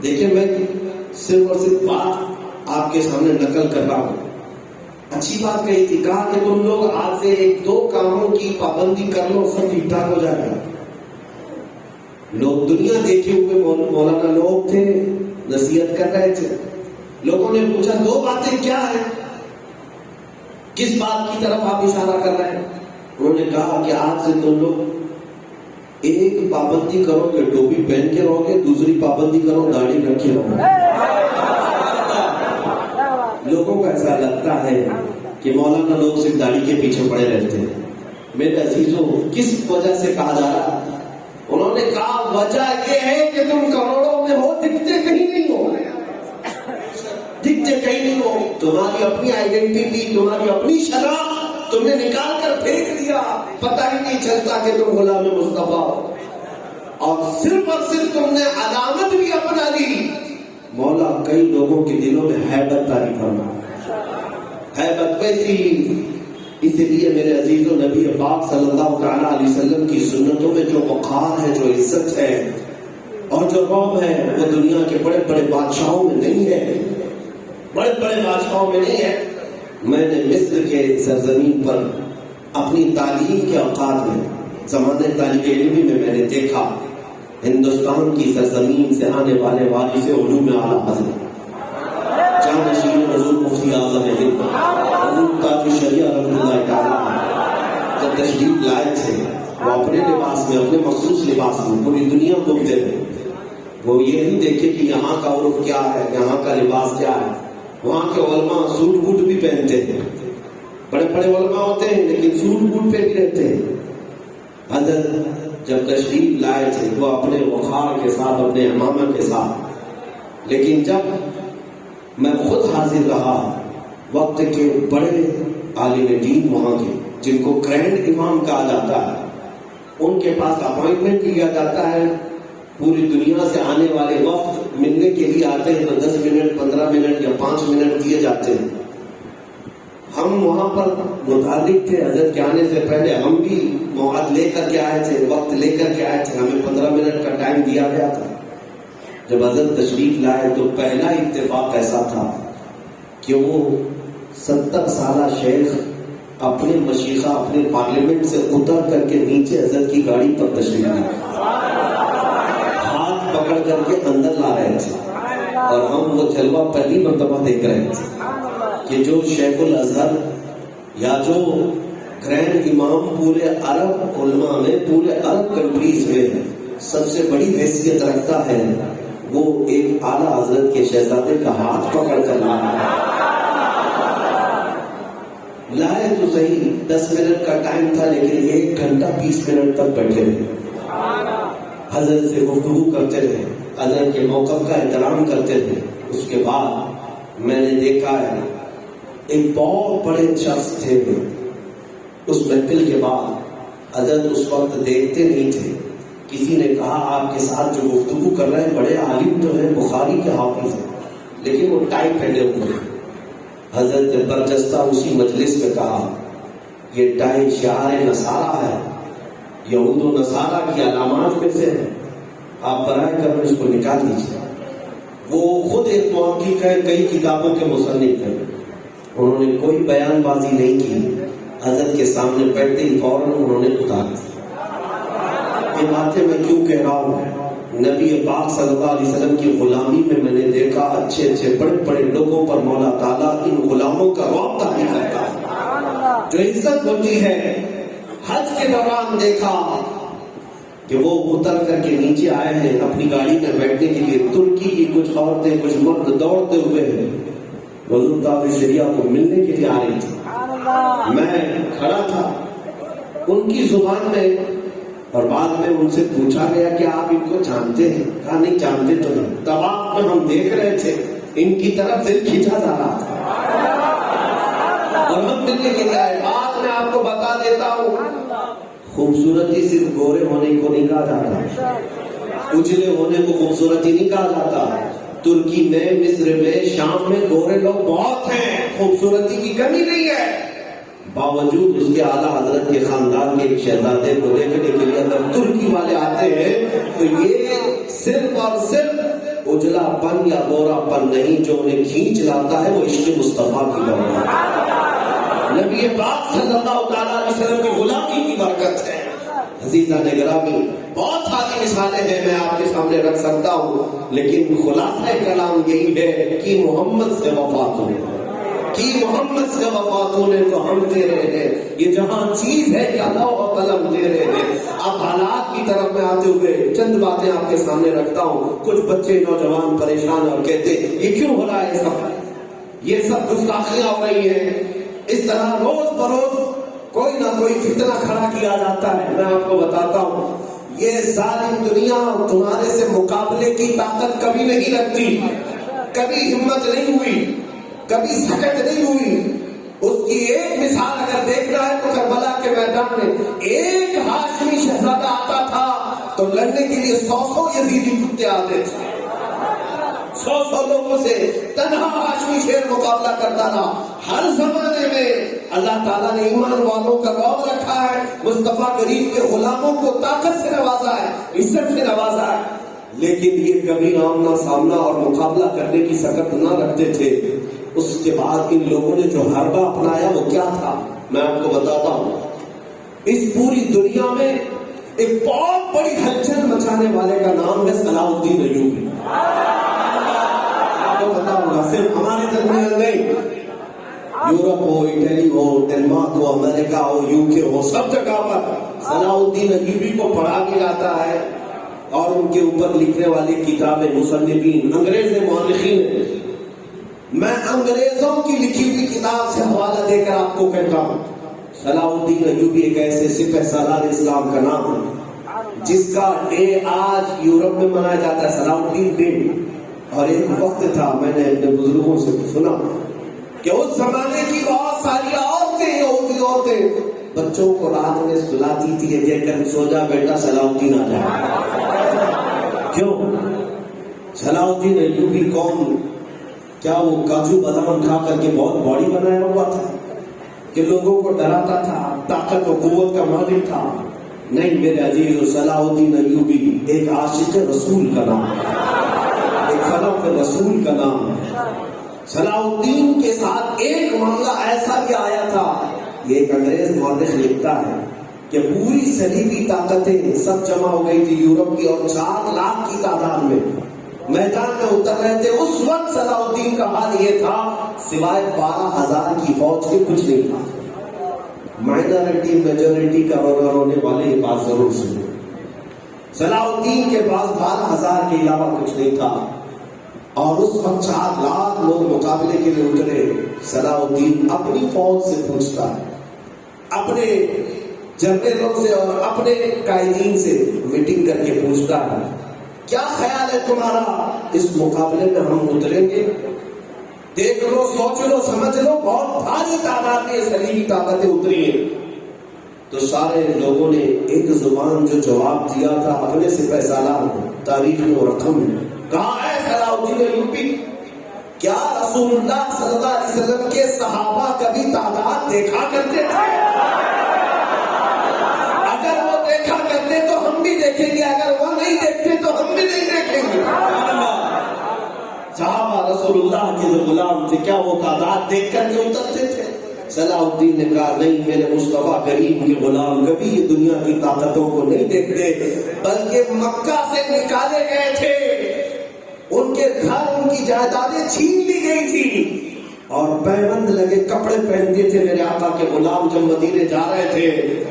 دیکھیں، میں صرف اور صرف بات آپ کے سامنے نقل کر رہا ہوں، اچھی بات کہی تھی، کہا کہ تم لوگ آج سے 1-2 کاموں کی پابندی کر لو، سب ٹھیک ٹھاک ہو جائے گا۔ لوگ دنیا دیکھے ہوئے مولانا لوگ تھے، نصیحت کر رہے تھے۔ لوگوں نے پوچھا 2 باتیں کیا ہیں، کس بات کی طرف آپ اشارہ کر رہے ہیں؟ انہوں نے کہا کہ آج سے تم لوگ ایک پابندی کرو کہ ٹوپی پہن کے رہو گے، دوسری پابندی کرو داڑھی رکھ کے رہو گے۔ لوگوں کو ایسا لگتا ہے کہ مولانا لوگ صرف داڑھی کے پیچھے پڑے رہتے ہیں۔ میرے عزیزوں، کس وجہ سے کہا جا رہا؟ انہوں نے کہا وجہ یہ ہے کہ تم کروڑوں میں ہو، دکھتے کہیں نہیں ہو، دکھتے کہیں نہیں ہو۔ تمہاری اپنی آئیڈینٹی، تمہاری اپنی شناخت تم نے نکال کر پھینک دیا، پتہ ہی نہیں چلتا کہ تم غلام مصطفیٰ ہو، اور صرف تم نے علامت بھی اپنا لی۔ مولا کئی لوگوں کے دلوں میں ہیبت طاری فرما، ہیبت ویسی۔ اس لیے میرے عزیزوں، نبی پاک صلی اللہ تعالیٰ علیہ وسلم کی سنتوں میں جو وقار ہے، جو عزت ہے اور جو رعب ہے، وہ دنیا کے بڑے بڑے بادشاہوں میں نہیں ہے، بڑے بڑے بادشاہوں میں نہیں ہے۔ میں نے مصر کے سرزمین پر اپنی تعلیم کے اوقات میں، زمانے طالب علمی میں نے دیکھا ہندوستان کی سرزمین سے آنے والے وارث علوم اعلیٰ حضرت جانشین حضور مفتی اعظم ہند حضور تاج الشریعہ رحمۃ اللہ تعالیٰ جب تشریف لائے تھے، وہ اپنے لباس میں، اپنے مخصوص لباس میں پوری دنیا گھومتے تھے۔ وہ یہ نہیں دیکھے کہ یہاں کا عرف کیا ہے، یہاں کا لباس کیا ہے۔ وہاں کے علماء سوٹ بوٹ بھی پہنتے ہیں، بڑے بڑے علماء ہوتے ہیں لیکن سوٹ بوٹ پہ بھی رہتے ہیں۔ حضرت جب تشریف لائے تھے وہ اپنے وقار کے ساتھ، اپنے امامہ کے ساتھ، لیکن جب میں خود حاضر رہا، وقت کے بڑے عالم دین وہاں کے، جن کو گرینڈ امام کہا جاتا ہے، ان کے پاس اپوائنٹمنٹ لیا جاتا ہے۔ پوری دنیا سے آنے والے وقت ملنے کے لیے آتے ہیں تو 10 منٹ 15 منٹ یا 5 منٹ دیے جاتے ہیں۔ ہم وہاں پر متعلق تھے، حضرت کے آنے سے پہلے ہم بھی موعد لے کر کے آئے تھے، وقت لے کر کے آئے تھے، ہمیں 15 منٹ کا ٹائم دیا گیا تھا۔ جب حضرت تشریف لائے تو پہلا اتفاق ایسا تھا کہ وہ 70 سالہ شیخ اپنے مشیخہ، اپنے پارلیمنٹ سے اتر کر کے نیچے حضرت کی گاڑی پر تشریف لائے، ہاتھ پکڑ کر کے اندر لا رہے تھے، اور ہم وہ جلوہ پہلی مرتبہ دیکھ رہے تھے کہ جو شیخ الازہر یا جو گرینڈ امام پورے عرب علماء میں، پورے عرب کنٹریز میں سب سے بڑی حیثیت رکھتا ہے، وہ ایک اعلیٰ حضرت کے شہزادے کا ہاتھ پکڑ کر لا رہا ہے۔ لائے تو صحیح 10 منٹ کا ٹائم تھا، لیکن 1 گھنٹہ 20 منٹ تک بیٹھے رہے، حضرت سے گفتگو کرتے رہے، حضرت کے موقف کا احترام کرتے رہے۔ اس کے بعد میں نے دیکھا ہے ایک بہت بڑے شخص تھے، اس محفل کے بعد حضرت اس وقت دیکھتے نہیں تھے، کسی نے کہا آپ کے ساتھ جو گفتگو کر رہے ہیں بڑے عالم تو ہیں، بخاری کے حافظ ہیں، لیکن وہ ٹائی پہنے ہوئے ہیں۔ حضرت نے برجستہ اسی مجلس میں کہا یہ ٹائی شعار نصارہ ہے، یہود و نصارہ کی علامات میں سے ہے، آپ برائے کرم اس کو نکال دیجیے۔ وہ خود ایک محقق ہے، کئی کتابوں کے مصنف ہیں، انہوں نے کوئی بیان بازی نہیں کی، حضرت کے سامنے بیٹھتے ہی فوراً انہوں نے اتار دی۔ یہ باتیں میں کیوں کہہ رہا ہوں؟ نبی پاک صلی اللہ علیہ وسلم کی غلامی میں نے دیکھا اچھے اچھے بڑے بڑے لوگوں پر مولا تعالیٰ ان غلاموں کا رعب طاری کرتا ہے، جو عزت ہوتی ہے۔ حج کے دوران دیکھا کہ وہ اتر کر کے نیچے آئے ہیں اپنی گاڑی میں بیٹھنے کے لیے، ترکی کی کچھ عورتیں کچھ مرد دوڑتے ہوئے ہیں، حضور تاج الشریعہ کو ملنے کے لیے آ رہی تھی۔ میں کھڑا تھا ان کی زبان میں، اور بعد میں ان سے پوچھا گیا کہ آپ ان کو جانتے ہیں؟ کہا نہیں جانتے تو نہیں، طواف میں ہم دیکھ رہے تھے، ان کی طرف دل کھینچا جا رہا تھا اور ہم ملنے کے لیے آئے۔ بات میں آپ کو بتا دیتا ہوں، خوبصورتی صرف گورے ہونے کو نہیں کہا جاتا، اجلے ہونے کو خوبصورتی نہیں کہا جاتا۔ ترکی میں، مصر میں، شام میں گورے لوگ بہت ہیں، خوبصورتی کی کمی نہیں ہے، باوجود اس کے اعلیٰ حضرت کے خاندان کے ایک شہزادے کو دیکھنے کے لیے اگر ترکی والے آتے ہیں تو یہ صرف اور صرف اجلا پن یا گورا پن نہیں، جو انہیں کھینچ لاتا ہے وہ عشق مصطفیٰ کی برکت ہے، نبی پاک صلی اللہ تعالیٰ علیہ وسلم کی غلامی کی برکت ہے۔ عزیزان گرامی، بہت ساری مثالیں ہیں میں آپ کے سامنے رکھ سکتا ہوں، لیکن خلاصہ کلام یہی ہے کہ محمد سے وفات ہوئی، کہ محمد سے وفات ہونے تو ہم تیرے ہیں، یہ جہاں چیز ہے کہ اللہ و قلم تیرے ہیں۔ اب حالات کی طرف میں آتے ہوئے چند باتیں آپ کے سامنے رکھتا ہوں. کچھ بچے نوجوان پریشان اور کہتے یہ کیوں ہو رہا ہے یہ سب گستاخیاں ہو رہی ہیں. اس طرح روز بروز کوئی نہ کوئی فتنہ کھڑا کیا جاتا ہے. میں آپ کو بتاتا ہوں یہ ظالم دنیا تمہارے سے مقابلے کی طاقت کبھی نہیں رکھتی, کبھی ہمت نہیں ہوئی, کبھی سکت نہیں ہوئی. اس کی ایک مثال اگر دیکھنا ہے تو کربلا کے میدان میں ایک ہاشمی شہزادہ آتا تھا تو لڑنے کے لیے 100 یزیدی کتے آتے تھے. 100 لوگوں سے تنہا ہاشمی شیر مقابلہ کرتا رہا. ہر زمانے میں اللہ تعالیٰ نے ایمان والوں کا رعب رکھا ہے, مصطفیٰ کریم کے غلاموں کو طاقت سے نوازا ہے, عزت سے نوازا ہے, لیکن یہ کبھی آمنا سامنا اور مقابلہ کرنے کی سکت نہ رکھتے تھے. اس کے بعد ان لوگوں نے جو حربہ اپنایا وہ کیا تھا میں آپ کو بتاتا ہوں. اس پوری دنیا میں ایک بہت بڑی ہلچل مچانے والے کا نام ہے صلاح الدین ایوبی. آپ کو پتا ہوگا صرف ہمارے درمیان نہیں, یورپ ہو, اٹلی ہو, ڈنمارک ہو, امریکہ ہو, UK ہو, سب جگہ پر صلاح الدین ایوبی کو پڑھا بھی جاتا ہے اور ان کے اوپر لکھنے والی کتابیں مصنفین انگریز مورخین. میں انگریزوں کی لکھی ہوئی کتاب سے حوالہ دے کر آپ کو کہتا ہوں صلاح الدین ایوبی ایک ایسے سپہ سالار اسلام کا نام ہے جس کا ڈے آج یورپ میں منایا جاتا ہے, صلاح الدین ڈے. اور ایک وقت تھا, میں نے اپنے بزرگوں سے سنا کہ اس زمانے کی بہت ساری عورتیں, یہودی عورتیں بچوں کو رات میں سلاتی تھی, یہ کہہ کر سو جا بیٹا صلاح الدین آ جائے. کیوں؟ صلاح الدین ایوبی کون؟ کیا وہ کاجو بادام کھا کر کے بہت باڈی بنایا ہوا تھا کہ لوگوں کو ڈراتا تھا, طاقت و قوت کا مالک تھا؟ نہیں میرے عزیز, صلاح الدین ایوبی ایک عاشق رسول کا نام ہے, ایک خلف رسول کا نام ہے. صلاح الدین کے ساتھ ایک معاملہ ایسا بھی آیا تھا, یہ ایک انگریز مورخ لکھتا ہے کہ پوری صلیبی طاقتیں سب جمع ہو گئی تھی یورپ کی اور 4 لاکھ کی تعداد میں میدان میں اتر رہے تھے. اس وقت صلاح الدین کا حال یہ تھا سوائے 12,000 کی فوج کے کچھ نہیں تھا. مائنارٹی میجورٹی کا رونے والے یہ بات ضرور سنیں, صلاح الدین کے پاس 12,000 کے علاوہ کچھ نہیں تھا اور اس وقت 4 لاکھ لوگ مقابلے کے لیے اترے. صلاح الدین اپنی فوج سے پوچھتا ہے, اپنے جنرلوں سے اور اپنے قائدین سے میٹنگ کر کے پوچھتا ہے کیا خیال ہے تمہارا, اس مقابلے میں ہم اتریں گے؟ دیکھ لو, سوچ لو, سمجھ لو, بہت بھاری تعداد میں صلیبی طاقتیں اتری ہیں. تو سارے لوگوں نے ایک زبان جو جواب دیا تھا اپنے سپہ سالار کو, تاریخ میں وہ رقم کہاں ہے صلاح الدین ایوبی, کیا رسول اللہ صلی اللہ علیہ وسلم کے صحابہ کبھی تعداد دیکھا کرتے تھے؟ اگر وہ دیکھا کرتے تو ہم بھی دیکھیں گے, اگر وہ نہیں دیکھتے تو ہم بھی نہیں دیکھیں گے. صحابہ رسول اللہ کے جو غلام تھے کیا وہ تعداد دیکھ کر کے اترتے تھے؟ صلاح الدین نے کہا نہیں, میرے مصطفیٰ کریم کے غلام کبھی یہ دنیا کی طاقتوں کو نہیں دیکھتے, بلکہ مکہ سے نکالے گئے تھے, ان کے گھر ان کی جائیدادیں چھین لی گئی تھی اور پیوند لگے کپڑے پہنتے تھے میرے آقا کے غلام جب مدینے جا رہے تھے,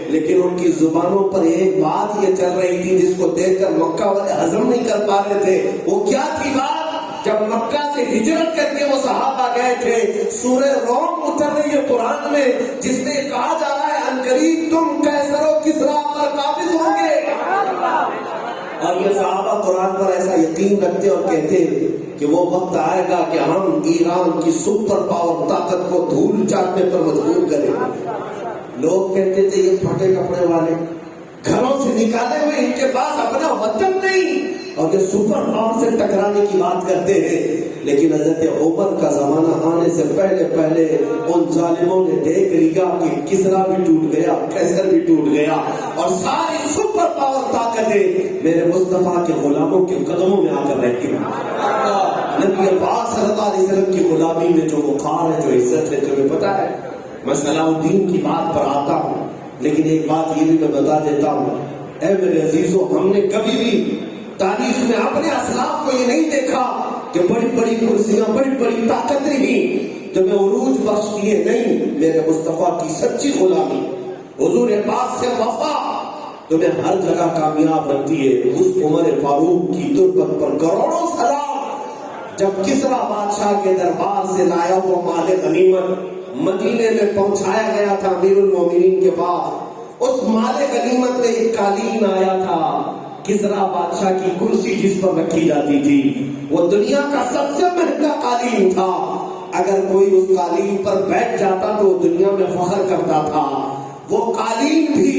لیکن ان کی زبانوں پر ایک بات یہ چل رہی تھی جس کو دیکھ کر مکہ والے ہضم نہیں کر پا رہے تھے. وہ کیا تھی بات؟ جب مکہ سے ہجرت کر کے وہ صحابہ گئے تھے, سورہ روم اتر رہی ہے قرآن میں جس میں کہا جا رہا ہے عنقریب تم کیسر و کسریٰ پر قابض ہوں گے. اور یہ صحابہ قرآن پر ایسا یقین رکھتے اور کہتے کہ وہ وقت آئے گا کہ ہم ایران کی سپر پاور طاقت کو دھول چاٹنے پر مجبور کریں. لوگ کہتے تھے یہ پھٹے کپڑے والے گھروں سے نکالے ہوئے, ان کے پاس اپنا وطن نہیں اور یہ سپر پاور سے ٹکرانے کی بات کرتے ہیں. لیکن حضرت عمر کا زمانہ آنے سے پہلے پہلے ان ظالموں نے دیکھ لیا کہ کسریٰ بھی ٹوٹ گیا, قیصر بھی ٹوٹ گیا اور ساری سپر پاور طاقتیں میرے مصطفیٰ کے غلاموں کے قدموں میں آ کر رہتی ہیں. نبی پاک صلی اللہ علیہ وسلم کی غلامی میں جو وقار ہے, جو عزت ہے, تمہیں پتا ہے. میں صلاح الدین کی بات پر آتا ہوں, لیکن ایک بات یہ بھی میں بتا دیتا ہوں, اے میرے عزیزوں, ہم نے کبھی بھی تاریخ میں اپنے اسلاف کو یہ نہیں دیکھا کہ بڑی بڑی کرسیاں, بڑی بڑی طاقتیں ہی جنہیں عروج بخش کیے. نہیں, میرے مصطفیٰ کی سچی غلامی, حضور پاک سے وفا, تمہیں ہر جگہ کامیاب رکھتی ہے. اس عمر فاروق کی تربت پر کروڑوں سلام. جب کسرا بادشاہ کے دربار سے لایا ہوا مال غنیمت مدینے میں پہنچایا گیا تھا امیر المومنین کے پاس، اس مال غنیمت میں ایک قالین آیا تھا. کسرا بادشاہ کی کرسی جس پر رکھی جاتی تھی وہ دنیا کا سب سے مہنگا قالین تھا. اگر کوئی اس قالین پر بیٹھ جاتا تو دنیا میں فخر کرتا تھا. وہ قالین بھی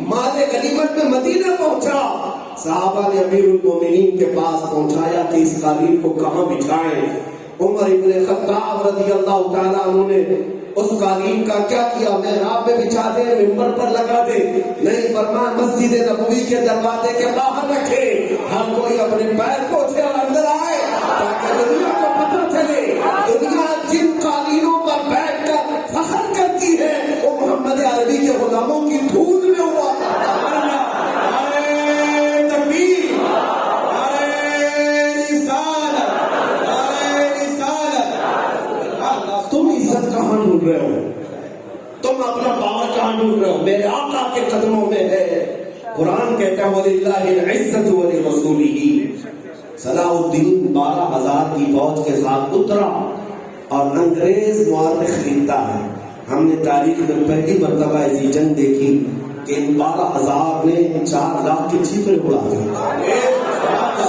مال غنیمت میں مدینہ پہنچا. صحابہ نے امیر المومنین کے پاس پہنچایا کہ اس قالین کو کہاں بچھائیں. عمر ابن خطاب رضی اللہ تعالیٰ عنہ نے اس قالین کا کیا کیا؟ محراب میں بچھا دے، منبر پر لگا دے. نہیں، فرمایا مسجد نبوی کے دروازے کے باہر رکھے، ہر کوئی اپنے پیر پوچھے اور اندر آئے تاکہ دنیا کو پتہ چلے دنیا جن قالینوں پر بیٹھ کر فخر کرتی ہے وہ محمد عربی کے غلاموں کی دھول میں ہوا. تم عزت کہاں ڈھونڈ رہے ہو؟ تم اپنا پاور کہاں ڈھونڈ رہے ہو؟ میرے آقا کے قدموں میں ہے. قرآن کہتا ہے وَلِلَّهِ الْعِزَّةُ وَلِرَسُولِهِ. صلاح الدین 12,000 کی فوج کے ساتھ اترا اور انگریز مورخ لکھتا ہے ہم نے تاریخ میں پہلی مرتبہ ایسی جنگ دیکھی کہ ان 12,000 نے 4 لاکھ کے چیخے اڑا دیے.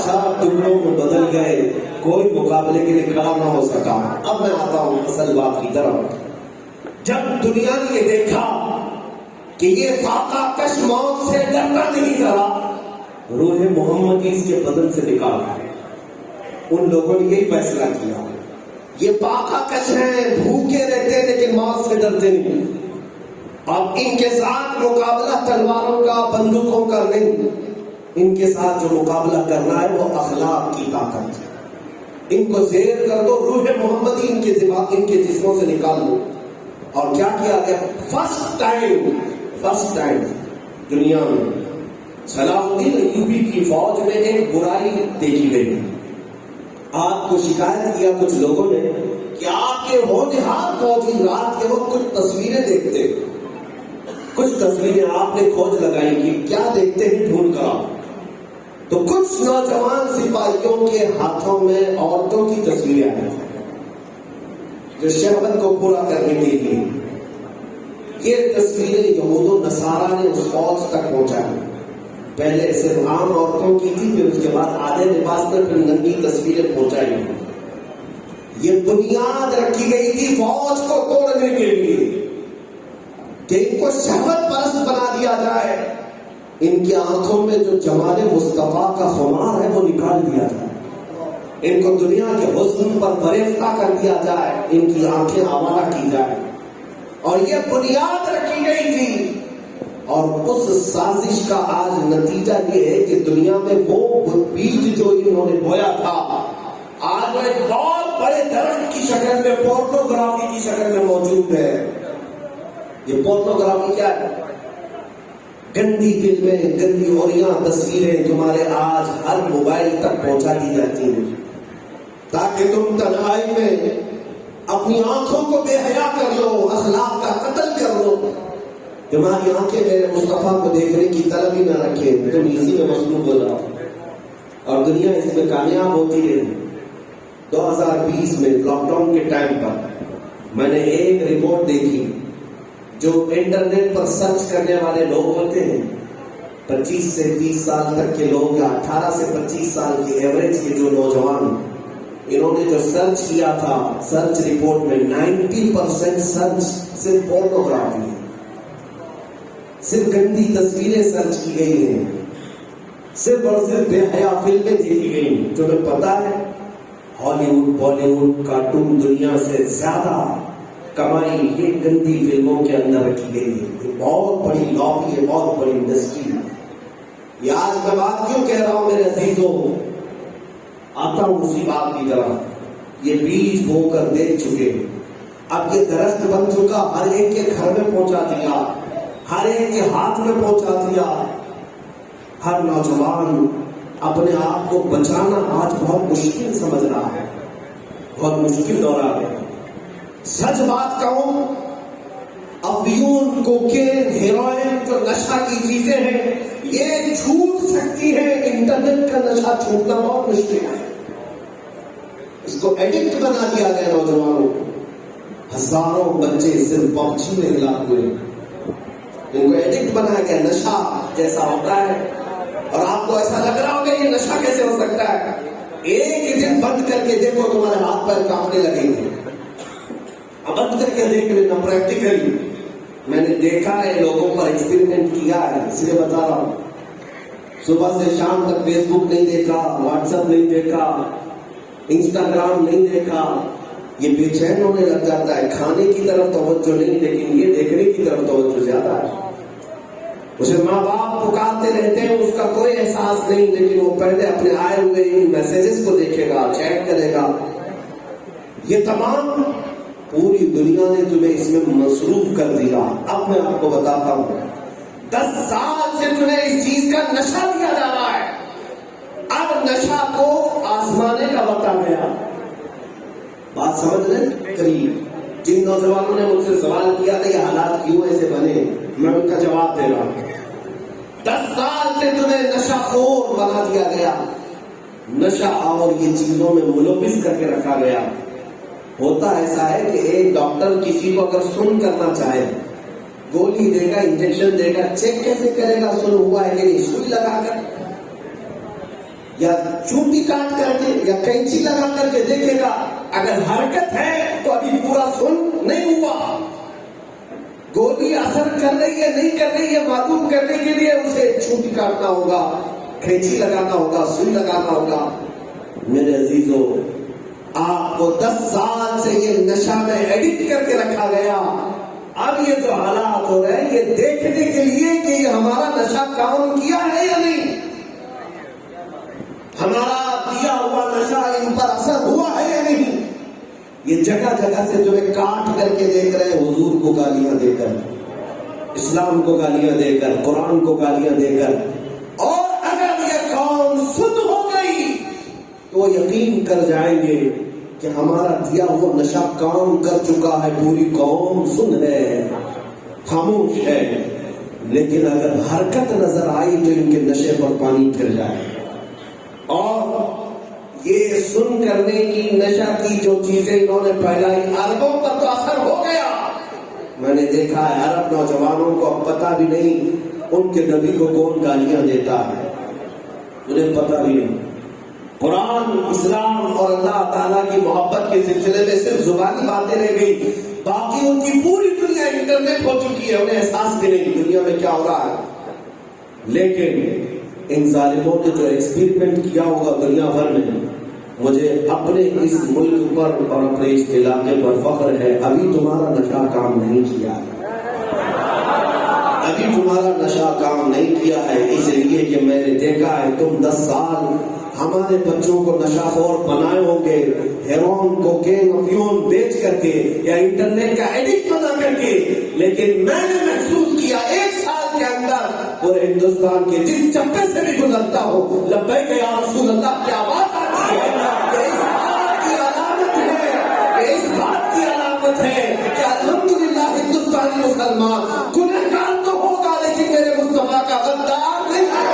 سب ٹکڑوں میں بدل گئے، کوئی مقابلے کے لیے کھڑا نہ ہو سکا. اب میں آتا ہوں اصل بات کی طرف. جب دنیا نے یہ دیکھا کہ یہ فاقہ کش موت سے ڈرنا نہیں ذرا، روح محمدی اس کے بدن سے نکالا. ان لوگوں نے یہی فیصلہ کیا یہ فاقہ کش ہیں، بھوکے رہتے لیکن موت سے ڈرتے نہیں. اب ان کے ساتھ مقابلہ تلواروں کا، بندوقوں کا نہیں، ان کے ساتھ جو مقابلہ کرنا ہے وہ اخلاق کی طاقت ہے. ان کو زیر کر دو، روح محمدی ان کے جسموں سے نکال دو. اور کیا کیا گیا؟ فرسٹ ٹائم دنیا میں صلاح الدین ایوبی کی فوج میں ایک برائی دیکھی گئی. آپ کو شکایت کیا کچھ لوگوں نے کہ آپ کے ہونہار فوجی رات کے وقت کچھ تصویریں دیکھتے، کچھ تصویریں آپ نے کھوج لگائی کہ کیا دیکھتے ہیں ڈھونڈ کر. تو کچھ نوجوان سپاہیوں کے ہاتھوں میں عورتوں کی تصویریں آئی جو شہوت کو پورا کرنے کے لیے. یہ تصویریں یہود و نصارہ نے اس فوج تک پہنچائی. پہلے صرف عام عورتوں کی تھی، پھر اس کے بعد آدھے لباس میں پھر ننگی تصویریں پہنچائی. یہ بنیاد رکھی گئی تھی فوج کو توڑنے کے لیے کہ ان کو شہوت پرست بنا دیا جائے. ان کی آنکھوں میں جو جمال مصطفیٰ کا خمار ہے وہ نکال دیا جائے. ان کو دنیا کے حسن پر فریفتہ کر دیا جائے، ان کی آنکھیں آوارہ کی جائے. اور یہ بنیاد رکھی گئی تھی. اور اس سازش کا آج نتیجہ یہ ہے کہ دنیا میں وہ بیج جو انہوں نے بویا تھا آج وہ ایک بہت بڑے درخت کی شکل میں، پورنوگرافی کی شکل میں موجود ہے. یہ پورنوگرافی کیا ہے؟ گندی فلمیں، گندی اوریاں تصویریں تمہارے آج ہر موبائل تک پہنچا دی جاتی ہیں تاکہ تم تنہائی میں اپنی آنکھوں کو بے حیا کر لو، اخلاق کا قتل کر لو. تمہاری آنکھیں میرے مصطفیٰ کو دیکھنے کی طلب ہی نہ رکھیں، تم اسی میں مصروف ہو جاؤ اور دنیا اس میں کامیاب ہوتی ہے. 2020 میں لاک ڈاؤن کے ٹائم پر میں نے ایک رپورٹ دیکھی. جو انٹرنیٹ پر سرچ کرنے والے لوگ ہوتے ہیں 25 سے 30 سال تک کے لوگ یا 18 سے 25 سال کی ایوریج کے جو نوجوان، انہوں نے جو سرچ کیا تھا سرچ رپورٹ میں 90% سرچ صرف پورنوگرافی ہے، صرف گندی تصویریں سرچ کی گئی ہیں، صرف اور صرف بے حیا فلمیں دیکھی گئی. تمہیں پتا ہے ہالی ووڈ، بالی ووڈ، کارٹون دنیا سے زیادہ کمائی یہ گندی فلموں کے اندر رکھی گئی ہے. یہ بہت بڑی لابی ہے، بہت بڑی انڈسٹری ہے. یہ آج میں بات کیوں کہہ رہا ہوں میرے عزیزوں؟ آتا ہوں اسی بات کی طرف. یہ بیج بو کر دیکھ چکے، اب یہ درخت بن چکا، ہر ایک کے گھر میں پہنچا دیا، ہر ایک کے ہاتھ میں پہنچا دیا. ہر نوجوان اپنے آپ کو بچانا آج بہت مشکل سمجھ رہا ہے، بہت مشکل دورہ ہے. سچ بات کہوں، افیون، کوکین، ہیروئن جو نشہ کی چیزیں ہیں یہ چھوٹ سکتی ہے، انٹرنیٹ کا نشہ چھوٹنا بہت مشکل ہے. اس کو ایڈکٹ بنا دیا گیا نوجوانوں کو. ہزاروں بچے صرف پبجی میں ہلاک ہوئے. ان کو ایڈکٹ بنا گیا. نشہ جیسا ہوتا ہے، اور آپ کو ایسا لگ رہا ہوگا یہ نشہ کیسے ہو سکتا ہے. ایک ہی دن بند کر کے دیکھو تمہارے ہاتھ پیر کانپنے لگیں گے. اب بند کر کے دیکھ لینا پریکٹیکلی. میں نے دیکھا ہے، لوگوں پر ایکسپیریمنٹ کیا ہے، اس لیے بتا رہا ہوں. صبح سے شام تک فیس بک نہیں دیکھا، واٹس ایپ نہیں دیکھا، انسٹاگرام نہیں دیکھا، یہ بے چین ہونے لگ جاتا ہے. کھانے کی طرف توجہ نہیں، لیکن یہ دیکھنے کی طرف توجہ زیادہ ہے. اسے ماں باپ پکارتے رہتے ہیں، اس کا کوئی احساس نہیں، لیکن وہ پہلے اپنے آئے ہوئے میسیجز کو دیکھے گا، چیک کرے گا. یہ تمام پوری دنیا نے تمہیں اس میں مصروف کر دیا. اب میں آپ کو بتاتا ہوں، 10 سال سے تمہیں اس چیز کا نشہ دیا جا رہا ہے. اب نشہ کو آزمانے کا وقت آ گیا. بات سمجھ رہے قریب. جن نوجوانوں نے مجھ سے سوال کیا تھا یہ حالات کیوں ایسے بنے، میں ان کا جواب دے رہا ہوں. 10 سال سے تمہیں نشہ خور بنا دیا گیا. نشہ اور یہ چیزوں میں ملوث کر کے رکھا گیا. ہوتا ایسا ہے کہ ایک ڈاکٹر کسی کو اگر سن کرنا چاہے، گولی دے گا، انجیکشن دے گا، چیک کیسے کرے گا سن ہوا ہے کہ نہیں؟ سوئی لگا کر یا چونٹی کاٹ کر کے یا کینچی لگا کر کے دیکھے گا. اگر حرکت ہے تو ابھی پورا سن نہیں ہوا. گولی اثر کر رہی ہے نہیں کر رہی ہے معلوم کرنے کے لیے اسے چونٹی کاٹنا ہوگا، کینچی لگانا ہوگا، سوئی لگانا ہوگا. میرے عزیزوں، آپ کو 10 سال سے یہ نشہ میں ایڈکٹ کر کے رکھا گیا. اب یہ جو حالات ہو رہے ہیں یہ دیکھنے کے لیے کہ یہ ہمارا نشہ کام کیا ہے یا نہیں، ہمارا دیا ہوا نشہ ان پر اثر ہوا ہے یا نہیں. یہ جگہ جگہ سے تمہیں کاٹ کر کے دیکھ رہے ہیں، حضور کو گالیاں دے کر، اسلام کو گالیاں دے کر، قرآن کو گالیاں دے کر. اور اگر یہ قوم سن ہو گئی تو وہ یقین کر جائیں گے کہ ہمارا دیا ہوا نشہ کام کر چکا ہے. پوری قوم سن ہے، خاموش ہے. لیکن اگر حرکت نظر آئی تو ان کے نشے پر پانی پھر جائے. اور یہ سن کرنے کی نشہ کی جو چیزیں انہوں نے پھیلائی، عربوں پر تو اثر ہو گیا. میں نے دیکھا ہے عرب نوجوانوں کو اب پتہ بھی نہیں ان کے نبی کو کون گالیاں دیتا ہے، انہیں پتہ بھی نہیں. قرآن، اسلام اور اللہ تعالیٰ کی محبت کے سلسلے میں صرف زبانی باتیں رہ گئی، باقی ان کی پوری دنیا انٹرنیٹ ہو چکی ہے. انہیں احساس بھی نہیں دنیا میں کیا ہو رہا ہے. لیکن ان ظالموں نے جو ایکسپیریمنٹ کیا ہوگا دنیا بھر میں، مجھے اپنے اس ملک پر اور اپنے اس علاقے پر فخر ہے. ابھی تمہارا نشہ کام نہیں کیا ہے، ابھی تمہارا نشہ کام نہیں کیا ہے. اس لیے کہ میں نے دیکھا ہے تم 10 سال ہمارے بچوں کو نشہ خور بنائے ہوں گے، ہیروئن، کوکین، افیون بیچ کر کے یا انٹرنیٹ کا ایڈکٹ بنا کر کے. لیکن میں نے محسوس کیا 1 سال کے اندر پورے ہندوستان کے جس چپے سے بھی گزرتا ہو، لبیک یا رسول اللہ کی آواز آتی ہے. اس بات کی علامت ہے، اس بات کی علامت ہے کہ الحمدللہ ہندوستانی مسلمان گنہگار تو ہوگا لیکن میرے مصطفیٰ کا غدار نہیں ہے.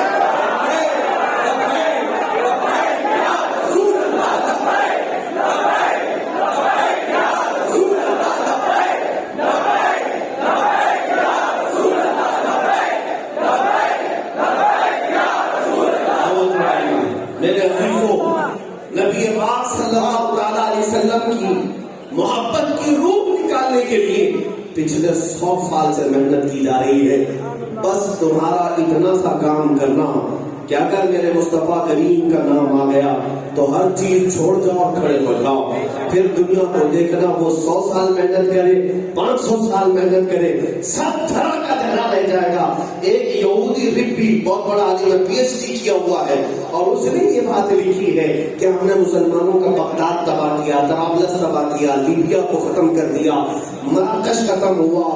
میرے عزیزوں، نبی پاک صلی اللہ علیہ وسلم کی محبت کی روح نکالنے کے لیے پچھلے 100 سال سے محنت کی جا رہی ہے. بس تمہارا اتنا سا کام کرنا کہ اگر میرے مصطفیٰ کریم کا نام آ گیا تو ہر چیز چھوڑ جاؤ اور کھڑے ہو جاؤ. پھر دنیا کو دیکھنا وہ 100 سال محنت کرے، 500 سال محنت کرے، سب دھرا کا دھرا رہ جائے گا. ایک یہودی ربی بہت بڑا عالم ہے، PhD کیا ہوا ہے، اور اس نے یہ بات لکھی ہے کہ ہم نے مسلمانوں کا بغداد تباہ کیا، طرابلس تباہ کیا، لیبیا کو ختم کر دیا، مراکش ختم ہوا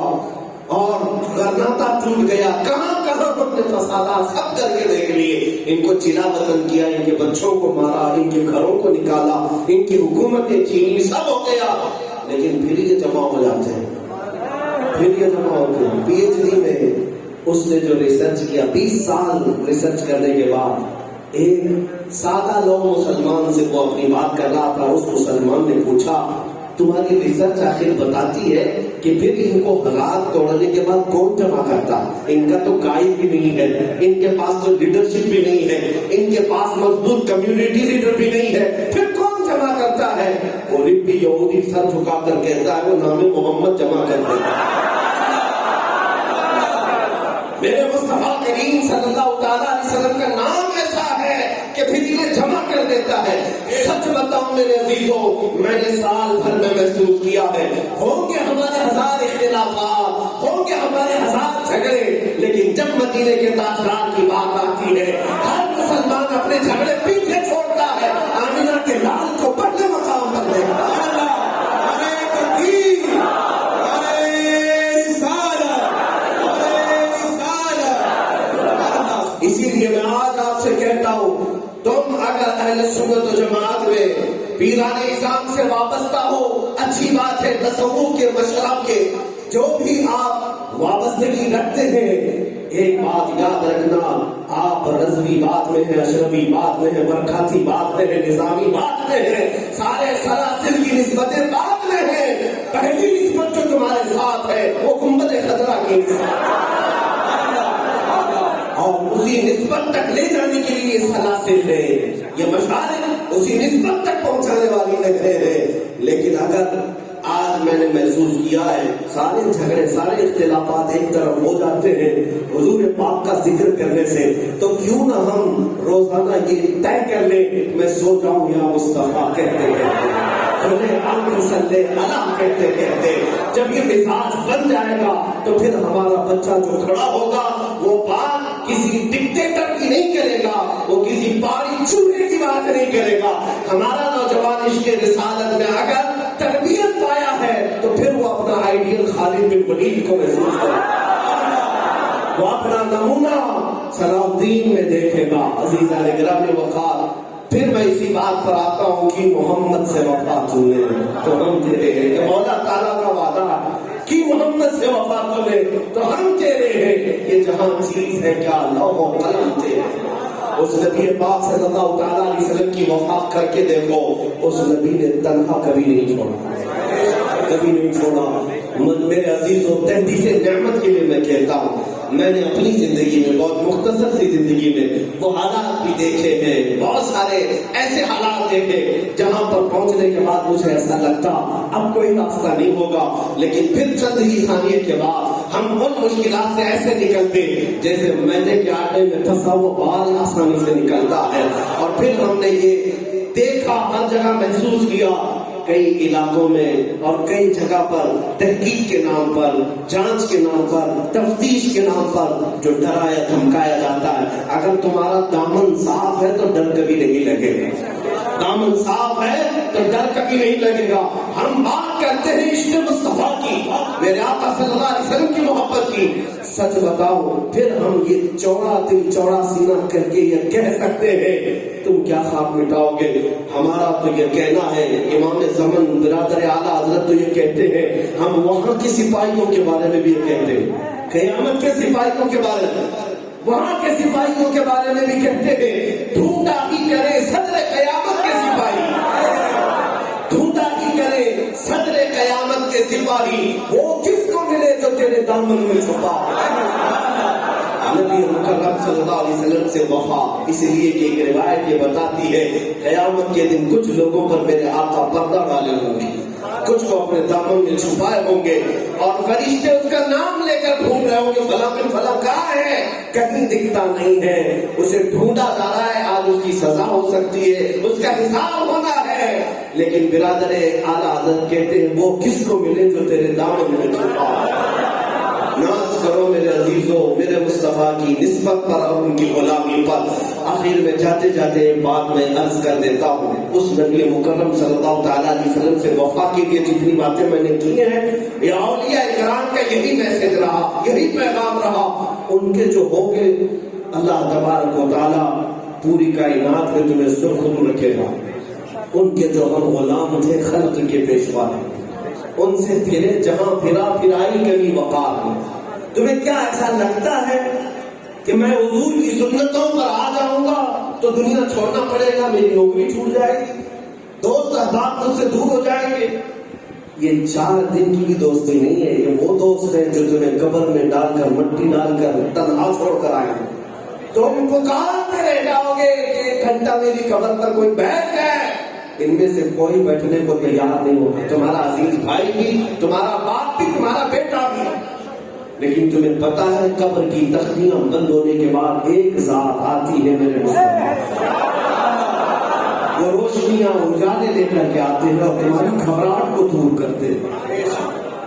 اور غرناطہ ٹوٹ گیا. کہاں کہاں ہم نے فسادات سب کر کے دیکھ لیے. ان کو چلا وطن کیا، ان کے بچوں کو مارا، ان کے گھروں کو نکالا، ان کی حکومتیں چھینی، سب ہو گیا. لیکن پھر یہ جمع ہو جاتے ہیں، پھر یہ جمع ہوتے ہیں PhD میں اس نے جو ریسرچ کیا 20 سال ریسرچ کرنے کے بعد ایک سادہ لوگ مسلمان سے وہ اپنی بات کر رہا تھا. اس مسلمان نے پوچھا تمہاری ریسرچ آخر بتاتی ہے کہ پھر ان کو حالات توڑنے کے بعد کون جمع کرتا؟ ان کا تو قائد بھی نہیں ہے, ان کے پاس تو لیڈرشپ بھی نہیں ہے, ان کے پاس مضبوط کمیونٹی لیڈر بھی نہیں ہے, پھر کون جمع کرتا ہے؟ وہ بھی یہودی سر جھکا کر کہتا ہے وہ نام محمد جمع کر دیتا ہے. میرے مصطفیٰ کریم صلی اللہ تعالیٰ علیہ وسلم کا نام ایسا ہے کہ پھر انہیں جمع کر دیتا ہے. سچ بتاؤں میرے عزیزوں, میں نے سال بھر میں محسوس کیا ہے ہوں گے ہمارے 1000 اختلافات, ہوں گے ہمارے 1000 جھگڑے, لیکن جب مدینے کے تاجدار کی بات آتی ہے ہر مسلمان اپنے جھگڑے پیچھے چھوڑتا ہے, آمینہ کے لال کو بڑے مقام پر دیکھتا ہے. اسی لیے میں آج آپ سے کہتا ہوں, تم اگر اہل سنت و جماعت میں پیران نظام سے وابستہ ہو اچھی بات ہے, تصوف کے مشرب کے جو بھی آپ وابستگی رکھتے ہیں, ایک بات یاد رکھنا, آپ رضوی بات میں ہیں, اشرفی بات میں ہیں, برکاتی بات میں ہیں, نظامی بات میں ہیں, سارے سلاسل کی نسبتیں بات میں ہیں. پہلی نسبت جو تمہارے ساتھ ہے وہ گنبد خضرا کی نسبت, اور اسی نسبت تک لے جانے کے لیے سلاسل ہے, یہ مشاعر اسی نسبت تک پہنچانے والی نظریں ہیں. لیکن اگر آج میں نے محسوس کیا ہے سارے جھگڑے سارے اختلافات ایک طرف ہو جاتے ہیں حضور پاک کا ذکر کرنے سے, تو کیوں نہ ہم روزانہ یہ طے کر لیں میں سو جاؤں یا مصطفیٰ کہتے کہتے کہتے جب یہ مزاج بن جائے گا تو پھر ہمارا بچہ جو کھڑا ہوگا وہ بات کسی ڈکٹیٹر کی نہیں کرے گا, وہ کسی پاری چوہے کی بات نہیں کرے گا. ہمارا نوجوان عشق رسالت میں اگر تربیت پایا ہے تو پھر وہ اپنا آئیڈیل خالد بن ولید کو محسوس کرے گا, وہ اپنا نمونہ صلاح الدین میں دیکھے گا. عزیزان گرامی وقار, پھر میں اسی بات پر آتا ہوں کہ محمد سے وفا تمہیں تو ہم تیرے ہیں, کہ مولا تعالیٰ کا وعدہ کہ محمد سے وفا تمہیں تو ہم تیرے ہیں. یہ جہاں چیز ہے کیا لوح و قلم تیرے, اس نبی پاک صلی اللہ تعالیٰ علیہ وسلم کی وفا کر کے دیکھو, اس نبی نے تنہا کبھی نہیں چھوڑا, کبھی نہیں چھوڑا. میرے عزیزوں, تحدیث نعمت کے لیے میں کہتا ہوں, میں نے اپنی زندگی میں بہت مختصر سی زندگی میں وہ حالات بھی دیکھے ہیں, بہت سارے ایسے حالات دیکھے جہاں پر پہنچنے کے بعد مجھے ایسا لگتا اب کوئی راستہ نہیں ہوگا, لیکن پھر چند ہی ثانیے کے بعد ہم ان مشکلات سے ایسے نکلتے جیسے میدے کے آٹے میں پھنسا وہ بال آسانی سے نکلتا ہے. اور پھر ہم نے یہ دیکھا, ہر جگہ محسوس کیا, کئی علاقوں میں اور کئی جگہ پر تحقیق کے نام پر, جانچ کے نام پر, تفتیش کے نام پر جو ڈرایا دھمکایا جاتا ہے. اگر تمہارا دامن صاف ہے تو ڈر کبھی نہیں لگے گا, دامن صاف ہے تو ڈر کبھی نہیں لگے گا. ہم بات کرتے ہیں عشق مصطفیٰ کی, میرے آقا صلی اللہ علیہ وسلم کی محبت کی. سچ بتاؤ پھر ہم یہ چوڑا دل چوڑا سینہ کر کے یہ کہہ سکتے ہیں تم کیا خواب مٹاؤ گے. ہمارا تو یہ کہنا ہے, امام زمن برادر اعلیٰ حضرت تو یہ کہتے ہیں, ہم وہاں کی سپاہیوں کے بارے میں بھی یہ کہتے ہیں, قیامت کے سپاہیوں کے بارے میں, وہاں کے سپاہیوں کے بارے میں بھی کہتے ہیں, ڈھونڈا ہی کرے صدر قیامت کے سپاہی, ڈھونڈا ہی کرے صدر قیامت کے سپاہی, وہ کس کو ملے جو تیرے دامن میں چھپا. نبی مکرم صلی اللہ علیہ وسلم سے وفا, اس لیے کہ ایک روایت یہ بتاتی ہے قیامت کے دن کچھ لوگوں پر میرے آقا پردہ ڈالے ہوں گے, کچھ کو اپنے دامن میں چھپائے ہوں گے, اور فرشتے اس کا نام لے کر ڈھونڈ رہے ہوں گے, فلاں بن فلاں کہاں ہے, کہیں دکھتا نہیں ہے, اسے ڈھونڈا جا رہا ہے. آج اس کی سزا ہو سکتی ہے, اس کا حساب ہونا ہے, لیکن برادر اعلیٰ حضرت کہتے ہیں وہ کس کو ملے جو تیرے دامن میں چھپا. ناز کرو میرے عزیزوں میرے مصطفیٰ کی نسبت پر اور ان کی غلامی پر. آخر میں جاتے جاتے ایک بات میں عرض کر دیتا ہوں, اس نبی مکرم صلی اللہ تعالیٰ علیہ وسلم سے وفا کے لیے جتنی باتیں میں نے کی ہیں, یہ اولیاء کرام کا یہی میسج رہا, یہی پیغام رہا. ان کے جو ہو گئے اللہ تبارک و تعالیٰ پوری کائنات میں تمہیں سرخرو رکھے گا. ان کے جو ہم غلام تھے خلق کے پیشوا ہیں, ان سے پھرے جہاں پھرا پھرائی کبھی وقار ہے. تمہیں کیا ایسا لگتا ہے کہ میں حضور کی سنتوں پر آ جاؤں گا تو دنیا چھوڑنا پڑے گا، میری نوکری چھوٹ جائے گی، دوست احباب مجھ سے دور ہو جائیں گے؟ یہ 4 دن کی بھی دوستی نہیں ہے، یہ وہ دوست ہیں جو تمہیں قبر میں ڈال کر، مٹی ڈال کر تنہا چھوڑ کر آئے ہیں۔ تم پکارتے رہ جاؤ گے کہ 1 گھنٹہ میری قبر پر کوئی بیٹھ جائے، ان میں سے کوئی بیٹھنے کو تیار نہیں ہوگا، تمہارا عزیز بھائی بھی، تمہارا باپ بھی، تمہارا بیٹا بھی۔ لیکن تمہیں پتا ہے قبر کی تختیاں بند ہونے کے بعد ایک ذات آتی ہے میرے مصطفیٰ، وہ روشنیاں اجالے لے کر کے آتے ہیں اور تمہاری گھبراہٹ کو دور کرتے ہیں۔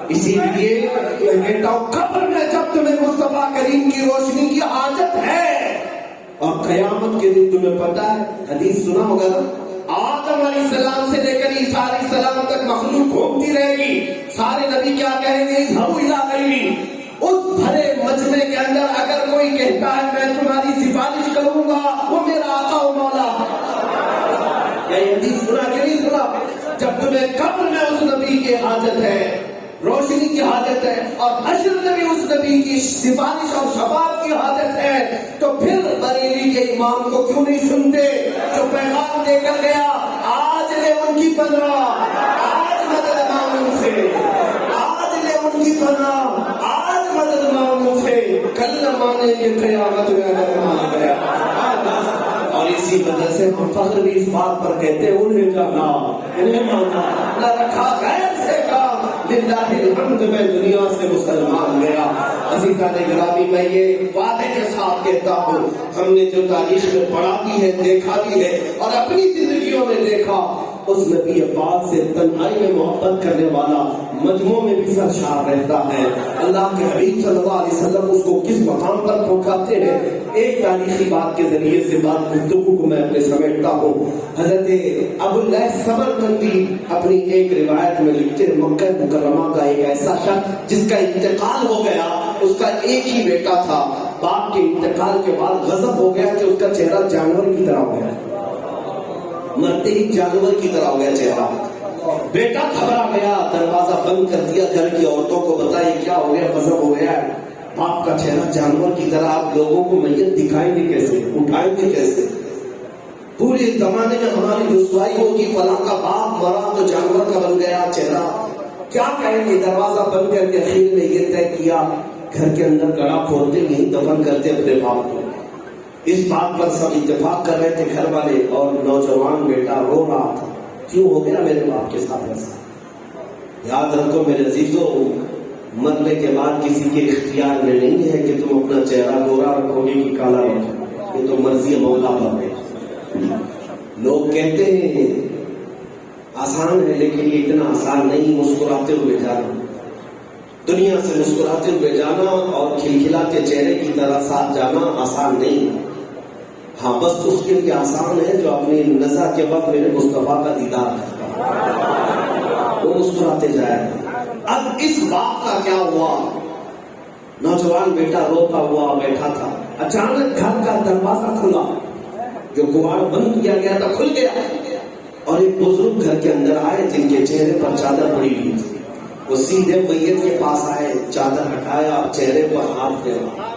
اسی لیے میں کہتا ہوں قبر میں جب تمہیں مصطفیٰ کریم کی روشنی کی حاجت ہے، اور قیامت کے دن تمہیں پتا ہے، حدیث سنا ہوگا نا، آدم علیہ السلام سے لے کر عیسیٰ علیہ السلام تک مخلوق گھومتی رہے گی، سارے نبی کیا کہیں گے؟ اذهبوا الی غیری۔ اس بھرے مجمع کے اندر اگر کوئی کہتا ہے میں تمہاری سفارش کروں گا، وہ میرا آقا و مولا۔ یہ حدیث سنا کہ نہیں سنا؟ جب تمہیں قبر میں اس نبی کی حاجت ہے، روشنی کی حاجت ہے، اور حشر میں بھی اس نبی کی سفارش اور شفاعت کی حاجت ہے، تو پھر بریلی کے امام کو کیوں نہیں سنتے جو پیغام دے کر گیا، آج لے ان کی پناہ، آج مدد مانگ ان سے، آج لے ان کی پناہ، آج مدد مانگ ان سے، کل نہ مانے گے قیامت میں اگر مان گیا۔ اور اسی وجہ سے ہم فخر بھی اس بات پر کہتے ہیں، انہیں جانا، انہیں مانا، نہ رکھا غیر سے کام، للہ الحمد میں دنیا سے مسلمان گیا۔ عزیزان گرامی، میں یہ وعدے کے ساتھ کہتا ہوں، ہم نے جو تاریخ میں پڑھا بھی ہے، دیکھا بھی ہے، اور اپنی زندگیوں میں دیکھا، اس نبی پاک سے تنہائی میں محبت کرنے والا مجموعوں میں بھی سرشار رہتا ہے۔ اللہ کے حبیب صلی اللہ علیہ وسلم اس کو کس مقام پر پہنچاتے ہیں، ایک تاریخی بات کے ذریعے سے بات گفتگو کو میں اپنے سمیٹتا ہوں۔ حضرت ابو اللیث سمرقندی اپنی ایک روایت میں لکھتے ہیں، مکہ مکرمہ کا ایک ایسا شخص جس کا انتقال ہو گیا، اس کا ایک ہی بیٹا تھا، باپ کے انتقال کے بعد غضب ہو گیا کہ اس کا چہرہ جانور کی طرح ہو گیا، مرتے ہی جانور کی طرح ہو گیا چہرہ۔ بیٹا گھبرا گیا، دروازہ بند کر دیا، گھر کی عورتوں کو بتایا کیا ہو گیا، غضب ہو گیا، باپ کا چہرہ جانور کی طرح، آپ لوگوں کو میت دکھائیں گے کیسے، اٹھائیں گے کیسے؟ پورے زمانے میں ہماری رسوائی ہوگی، فلاں کا باپ مرا تو جانور کا بن گیا چہرہ، کیا کہیں گے؟ دروازہ بند کر کے اخیر میں یہ طے کیا، گھر کے اندر گڑا کھودتے نہیں دفن کرتے اپنے باپ کو۔ اس بات پر سب اتفاق کر رہے تھے گھر والے، اور نوجوان بیٹا رو رہا تھا، کیوں ہو گیا میرے باپ کے ساتھ ایسا؟ یاد رکھو میرے عزیزوں، مرنے کے بعد کسی کے اختیار میں نہیں ہے کہ تم اپنا چہرہ گورا رکھو گے کہ کالا رکھو، یہ تو مرضی مولا پر ہے۔ لوگ کہتے ہیں آسان ہے، لیکن یہ اتنا آسان نہیں۔ مسکراتے ہوئے جانا، دنیا سے مسکراتے ہوئے جانا اور کھلکھلاتے چہرے کی طرح ساتھ جانا آسان نہیں۔ ہاں بس اس کے لیے آسان ہے جو اپنی نزا کے وقت میرے مصطفیٰ کا دیدار کرتا، وہ مسکراتے جائے۔ اب اس باپ کا کیا ہوا؟ نوجوان بیٹا روتا ہوا بیٹھا تھا، اچانک گھر کا دروازہ کھلا، جو کباڑ بند کیا گیا تھا کھل گیا، اور ایک بزرگ گھر کے اندر آئے جن کے چہرے پر چادر پڑی ہوئی تھی۔ وہ سیدھے میت کے پاس آئے، چادر ہٹایا، چہرے پر ہاتھ پھیرا،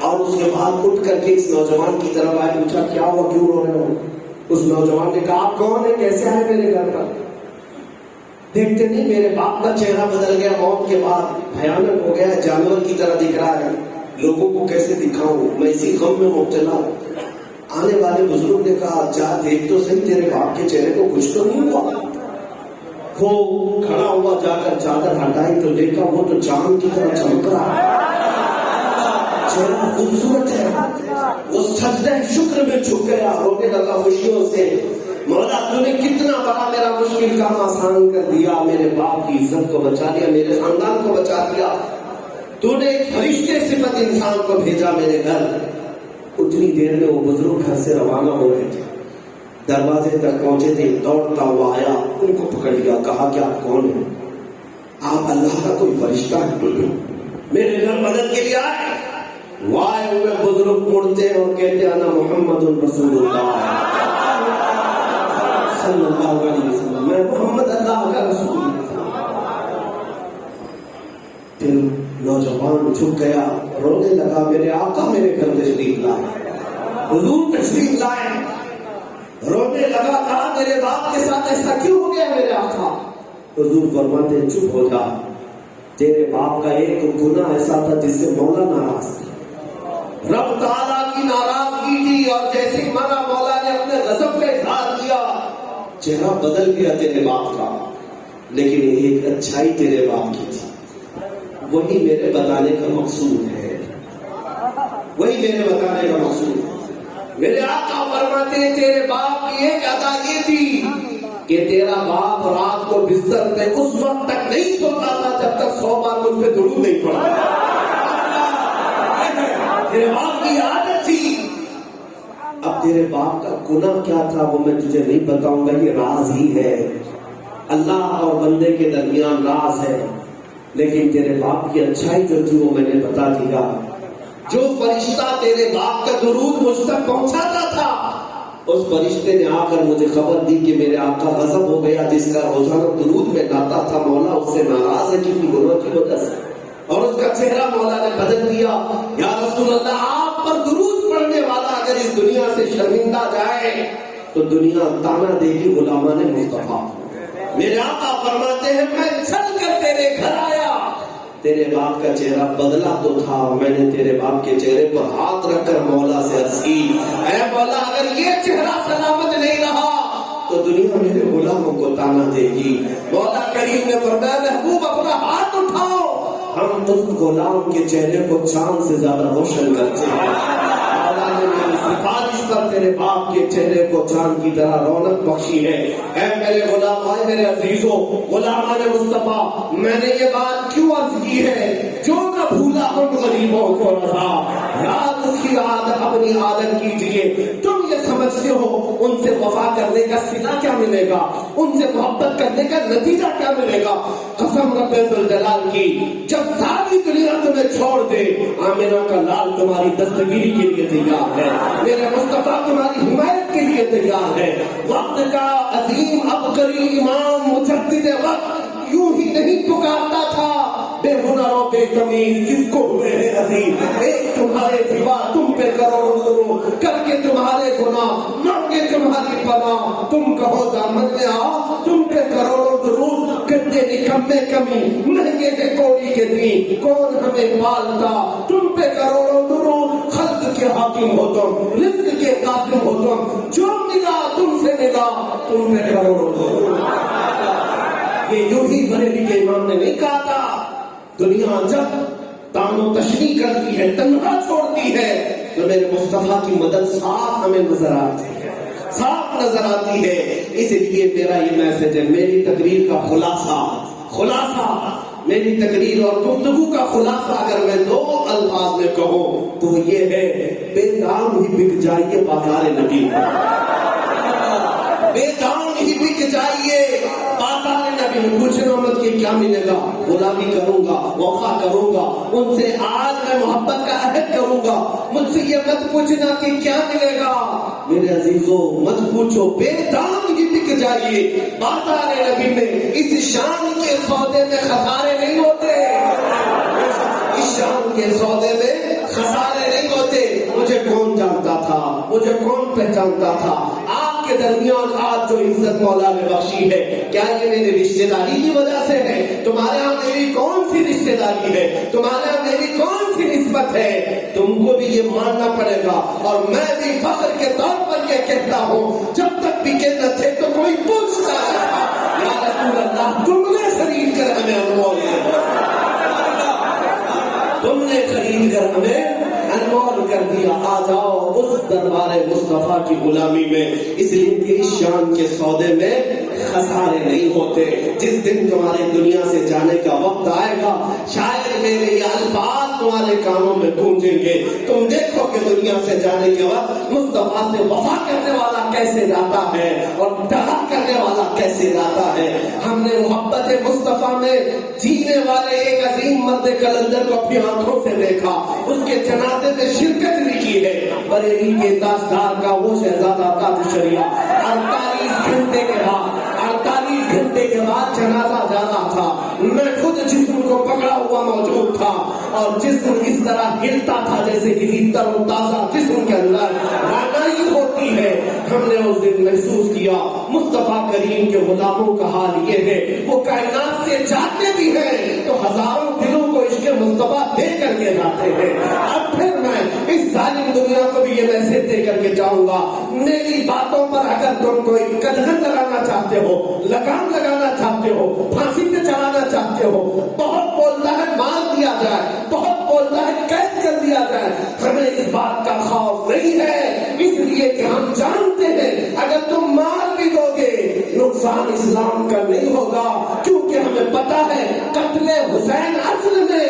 اور اس کے بعد اٹھ کر کے اس نوجوان کی طرف آئے، پوچھا کیا ہوا، کیوں رو رہے ہو؟ اس نوجوان نے کہا آپ کون ہیں، کیسے آئے میرے گھر پر؟ دیکھتے نہیں میرے باپ کا چہرہ بدل گیا، موت کے بعد بھیانک ہو گیا، جانور کی طرح دکھ رہا ہے، لوگوں کو کیسے دکھاؤں، میں اسی غم میں مبتلا ہوں۔ آنے والے بزرگ نے کہا جا دیکھ تو صحیح تیرے باپ کے چہرے کو کچھ تو نہیں ہوا۔ وہ کھڑا ہوا، جا کر چادر ہٹائی تو دیکھا وہ تو چاند کی طرح چمک رہا ہے، چہرہ خوبصورت ہے۔ وہ سجدہ شکر میں جھک گیا، رونے لگا خوشیوں سے، مولا تو نے کتنا بڑا میرا مشکل کام آسان کر دیا، میرے باپ کی عزت کو بچا لیا، میرے خاندان کو بچا لیا، تو نے ایک فرشتے صفت انسان کو بھیجا میرے گھر۔ اتنی دیر میں وہ بزرگ گھر سے روانہ ہو رہے تھے، دروازے تک پہنچے تھے، دوڑتا ہوا آیا، ان کو پکڑ لیا، کہا کہ آپ کون ہیں؟ آپ اللہ کا کوئی فرشتہ ہے، میرے گھر مدد کے لیے آئے؟ وائے ہوئے بزرگ مڑتے اور کہتے انا محمد رسول اللہ صلی اللہ علیہ وسلم، میں محمد اللہ کا رسول ہوں۔ پھر نوجوان جھک گیا, رونے لگا, میرے آقا میرے گھر تشریف لائے, حضور تشریف لائے. رونے لگا, کہا میرے باپ کے ساتھ ایسا کیوں ہو گیا میرے آقا؟ حضور فرماتے ہیں چپ ہو جا, تیرے باپ کا ایک گناہ ایسا تھا جس سے مولا ناراض تھا, رب تعالیٰ کی ناراضگی تھی, اور جیسے منا مولا نے اپنے غضب کا اظہار کیا, چہرہ بدل گیا تیرے باپ کا, لیکن ایک اچھائی تیرے باپ کی تھی. وہی میرے بتانے کا مقصود ہے, وہی میرے بتانے کا مقصود ہے. میرے آقا فرماتے ہیں تیرے باپ کی ایک ادا یہ تھی کہ تیرا باپ رات کو بستر پہ اس وقت تک نہیں سوتا تھا جب تک 100 بار مجھ پہ درود نہیں پڑا. تیرے باپ کی عادت تھی. اب تیرے باپ کا گناہ کیا تھا وہ میں تجھے نہیں بتاؤں گا, یہ راز ہی ہے, اللہ اور بندے کے درمیان راز ہے. لیکن تیرے باپ کی اچھائی جو تھی وہ میں نے بتا دیا. جو فرشتہ تیرے باپ کا درود مجھ تک پہنچاتا تھا, اس فرشتے نے آ کر مجھے خبر دی کہ میرے آقا غضب ہو گیا, جس کا روزانہ درود میں لاتا تھا مولا اس سے ناراض ہے کسی گناہ کی وجہ سے, اور اس کا چہرہ مولا نے بدل دیا. یا رسول اللہ, آپ پر درود پڑھنے والا اگر اس دنیا سے شرمندہ جائے تو دنیا تانا دے گی غلامان مصطفیٰ. میرے آقا فرماتے ہیں میں چل کر تیرے گھر آیا, تیرے باپ کا چہرہ بدلا تو تھا, میں نے تیرے باپ کے چہرے پر ہاتھ رکھ کر مولا سے عرض کی, اے مولا اگر یہ چہرہ سلامت نہیں رہا تو دنیا میرے غلاموں کو تانا دے گی. مولا کریم نے فرمایا محبوب اپنا ہاتھ اٹھاؤ, ہم اس غلام کے چہرے کو چاند سے زیادہ روشن کرتے ہیں. مولا نے میری سفارش پر تیرے باپ کے چہرے کو چاند کی طرح رونق بخشی ہے. اے میرے غلام, اے میرے عزیزوں, غلامان مصطفیٰ, میں نے یہ بات کیوں عرض کی ہے؟ جو نہ بھولا ان غریبوں کو رضا, یاد اس کی عادت اپنی عادت کیجیے. تم یہ سمجھتے ہو ان سے وفا کرنے کا صلہ کیا ملے گا, ان سے محبت کرنے کا نتیجہ کیا ملے گا؟ قسم رب ذوالجلال کی, جب ساری دنیا تمہیں چھوڑ دے, آمنہ کا لال تمہاری دستگیری کے لیے تیار ہے, میرے مصطفیٰ تمہاری حمایت کے لیے تیار ہے. وقت کا عظیم عبقری امام مجدد وقت یوں ہی نہیں پکارتا تھا, بے ہنر و بے تمیز کس کو ہوئے ہیں عظیم, ایک تمہارے سوا تم پہ کروڑوں درود کر کے تمہارے گناہ مانگے تمہاری پناہ, تم کہو دامن میں آ, تم پہ کروڑوں درود کرتے نکمے کمی مہنگے کے کوڑی کے دین, کون ہمیں پالتا, تم پہ کروڑوں درود, خلق کے حاکم ہو تم, رزق کے قاسم ہو تم, جو ملا تم سے ملا, تم پہ کروڑوں درود. یہ یوں ہی بریلی کے امام نے نہیں کہا تھا. دنیا جب تان و تشریح کرتی ہے, تنہا چھوڑتی ہے, تو میرے مصطفیٰ کی مدد صاف ہمیں نظر آتی ہے, صاف نظر آتی ہے. اس لیے میرا یہ میسج ہے, میری تقریر کا خلاصہ میری تقریر اور گفتگو کا خلاصہ اگر میں 2 الفاظ میں کہوں تو یہ ہے, بے دام ہی بک جائیے بازار نبی, بے دام ہی بک جائیے بازار نبی. پوچھنا مت کہ کیا ملے گا, غلامی کروں گا, وفا کروں گا, ان سے آج میں محبت کا عہد کروں گا. مجھ سے یہ مت پوچھنا کہ کیا ملے گا, میرے عزیزوں مت پوچھو, بے دام ہی بک جائیے بازار نبی میں. اس شان کے سودے میں خسارے نہیں ہوتے, اس شان کے سودے میں خسارے نہیں ہوتے. مجھے کون جانتا تھا, مجھے کون پہچانتا تھا؟ آپ کے درمیان آج جو عزت مولا نے بخشی ہے, کیا یہ میری رشتے داری کی وجہ سے ہے؟ تمہارے ہاں میری کون سی رشتے داری ہے, تمہارے ہاں میری کون سی نسبت ہے؟ تم کو بھی یہ ماننا پڑے گا. اور میں بھی فخر کے طور پر یہ کہتا ہوں, جب تک بکے نہ تھے تو کوئی پوچھتا رہا, یا رسول اللہ تم نے خرید کر ہمیں انمول کر, تم نے خرید کر ہمیں انمول کر دیا. آ جاؤ اس دربار مصطفیٰ کی غلامی میں, اس لیے کہ اس شان کے سودے میں خسارے نہیں ہوتے. جس دن تمہارے دنیا سے جانے کا وقت آئے گا, شاید میرے یہ الفاظ تمہارے کانوں میں گونجیں گے. تم دیکھو کہ دنیا سے جانے کے وقت مصطفیٰ سے وفا کرنے والا کیسے جاتا ہے اور دغا کرنے والا کیسے جاتا ہے. ہم نے محبت مصطفیٰ میں جینے والے ایک عظیم مرد کلندر کو اپنی آنکھوں سے دیکھا, اس کے جنازے میں شرکت بھی کی ہے. بریلی کے تاجدار کا وہ شہزادہ تاج شریعہ 48 گھنٹے کے بعد جنازہ جانا تھا. میں خود جسم کو پکڑا ہوا موجود تھا اور جسم اس طرح ہلتا تھا جیسے کسی تر و تازہ جسم کے اندر رانائی ہوتی ہے. ہم نے اس دن محسوس کیا مصطفیٰ کریم کے غلاموں کا حال یہ ہے, وہ کائنات سے جاتے بھی ہیں تو ہزاروں دلوں کو عشق مصطفیٰ دے کر کے جاتے ہیں. اب پھر میں اس ظالم دنیا کو بھی یہ میسج دے کر کے جاؤں گا, میری باتوں پر اگر تم کوئی قدغن لگانا چاہتے ہو, لگام لگانا چاہتے ہو, پھانسی پہ چڑھانا چاہتے ہو, بہت بولتا ہے مار دیا جائے, بہت بولتا ہے قید کر دیا جائے, ہمیں اس بات کا خوف نہیں ہے, اس لیے کہ ہم جانتے ہیں اگر تم مار بھی دو گے نقصان اسلام کا نہیں ہوگا, کیونکہ ہمیں پتا ہے قتل حسین اصل میں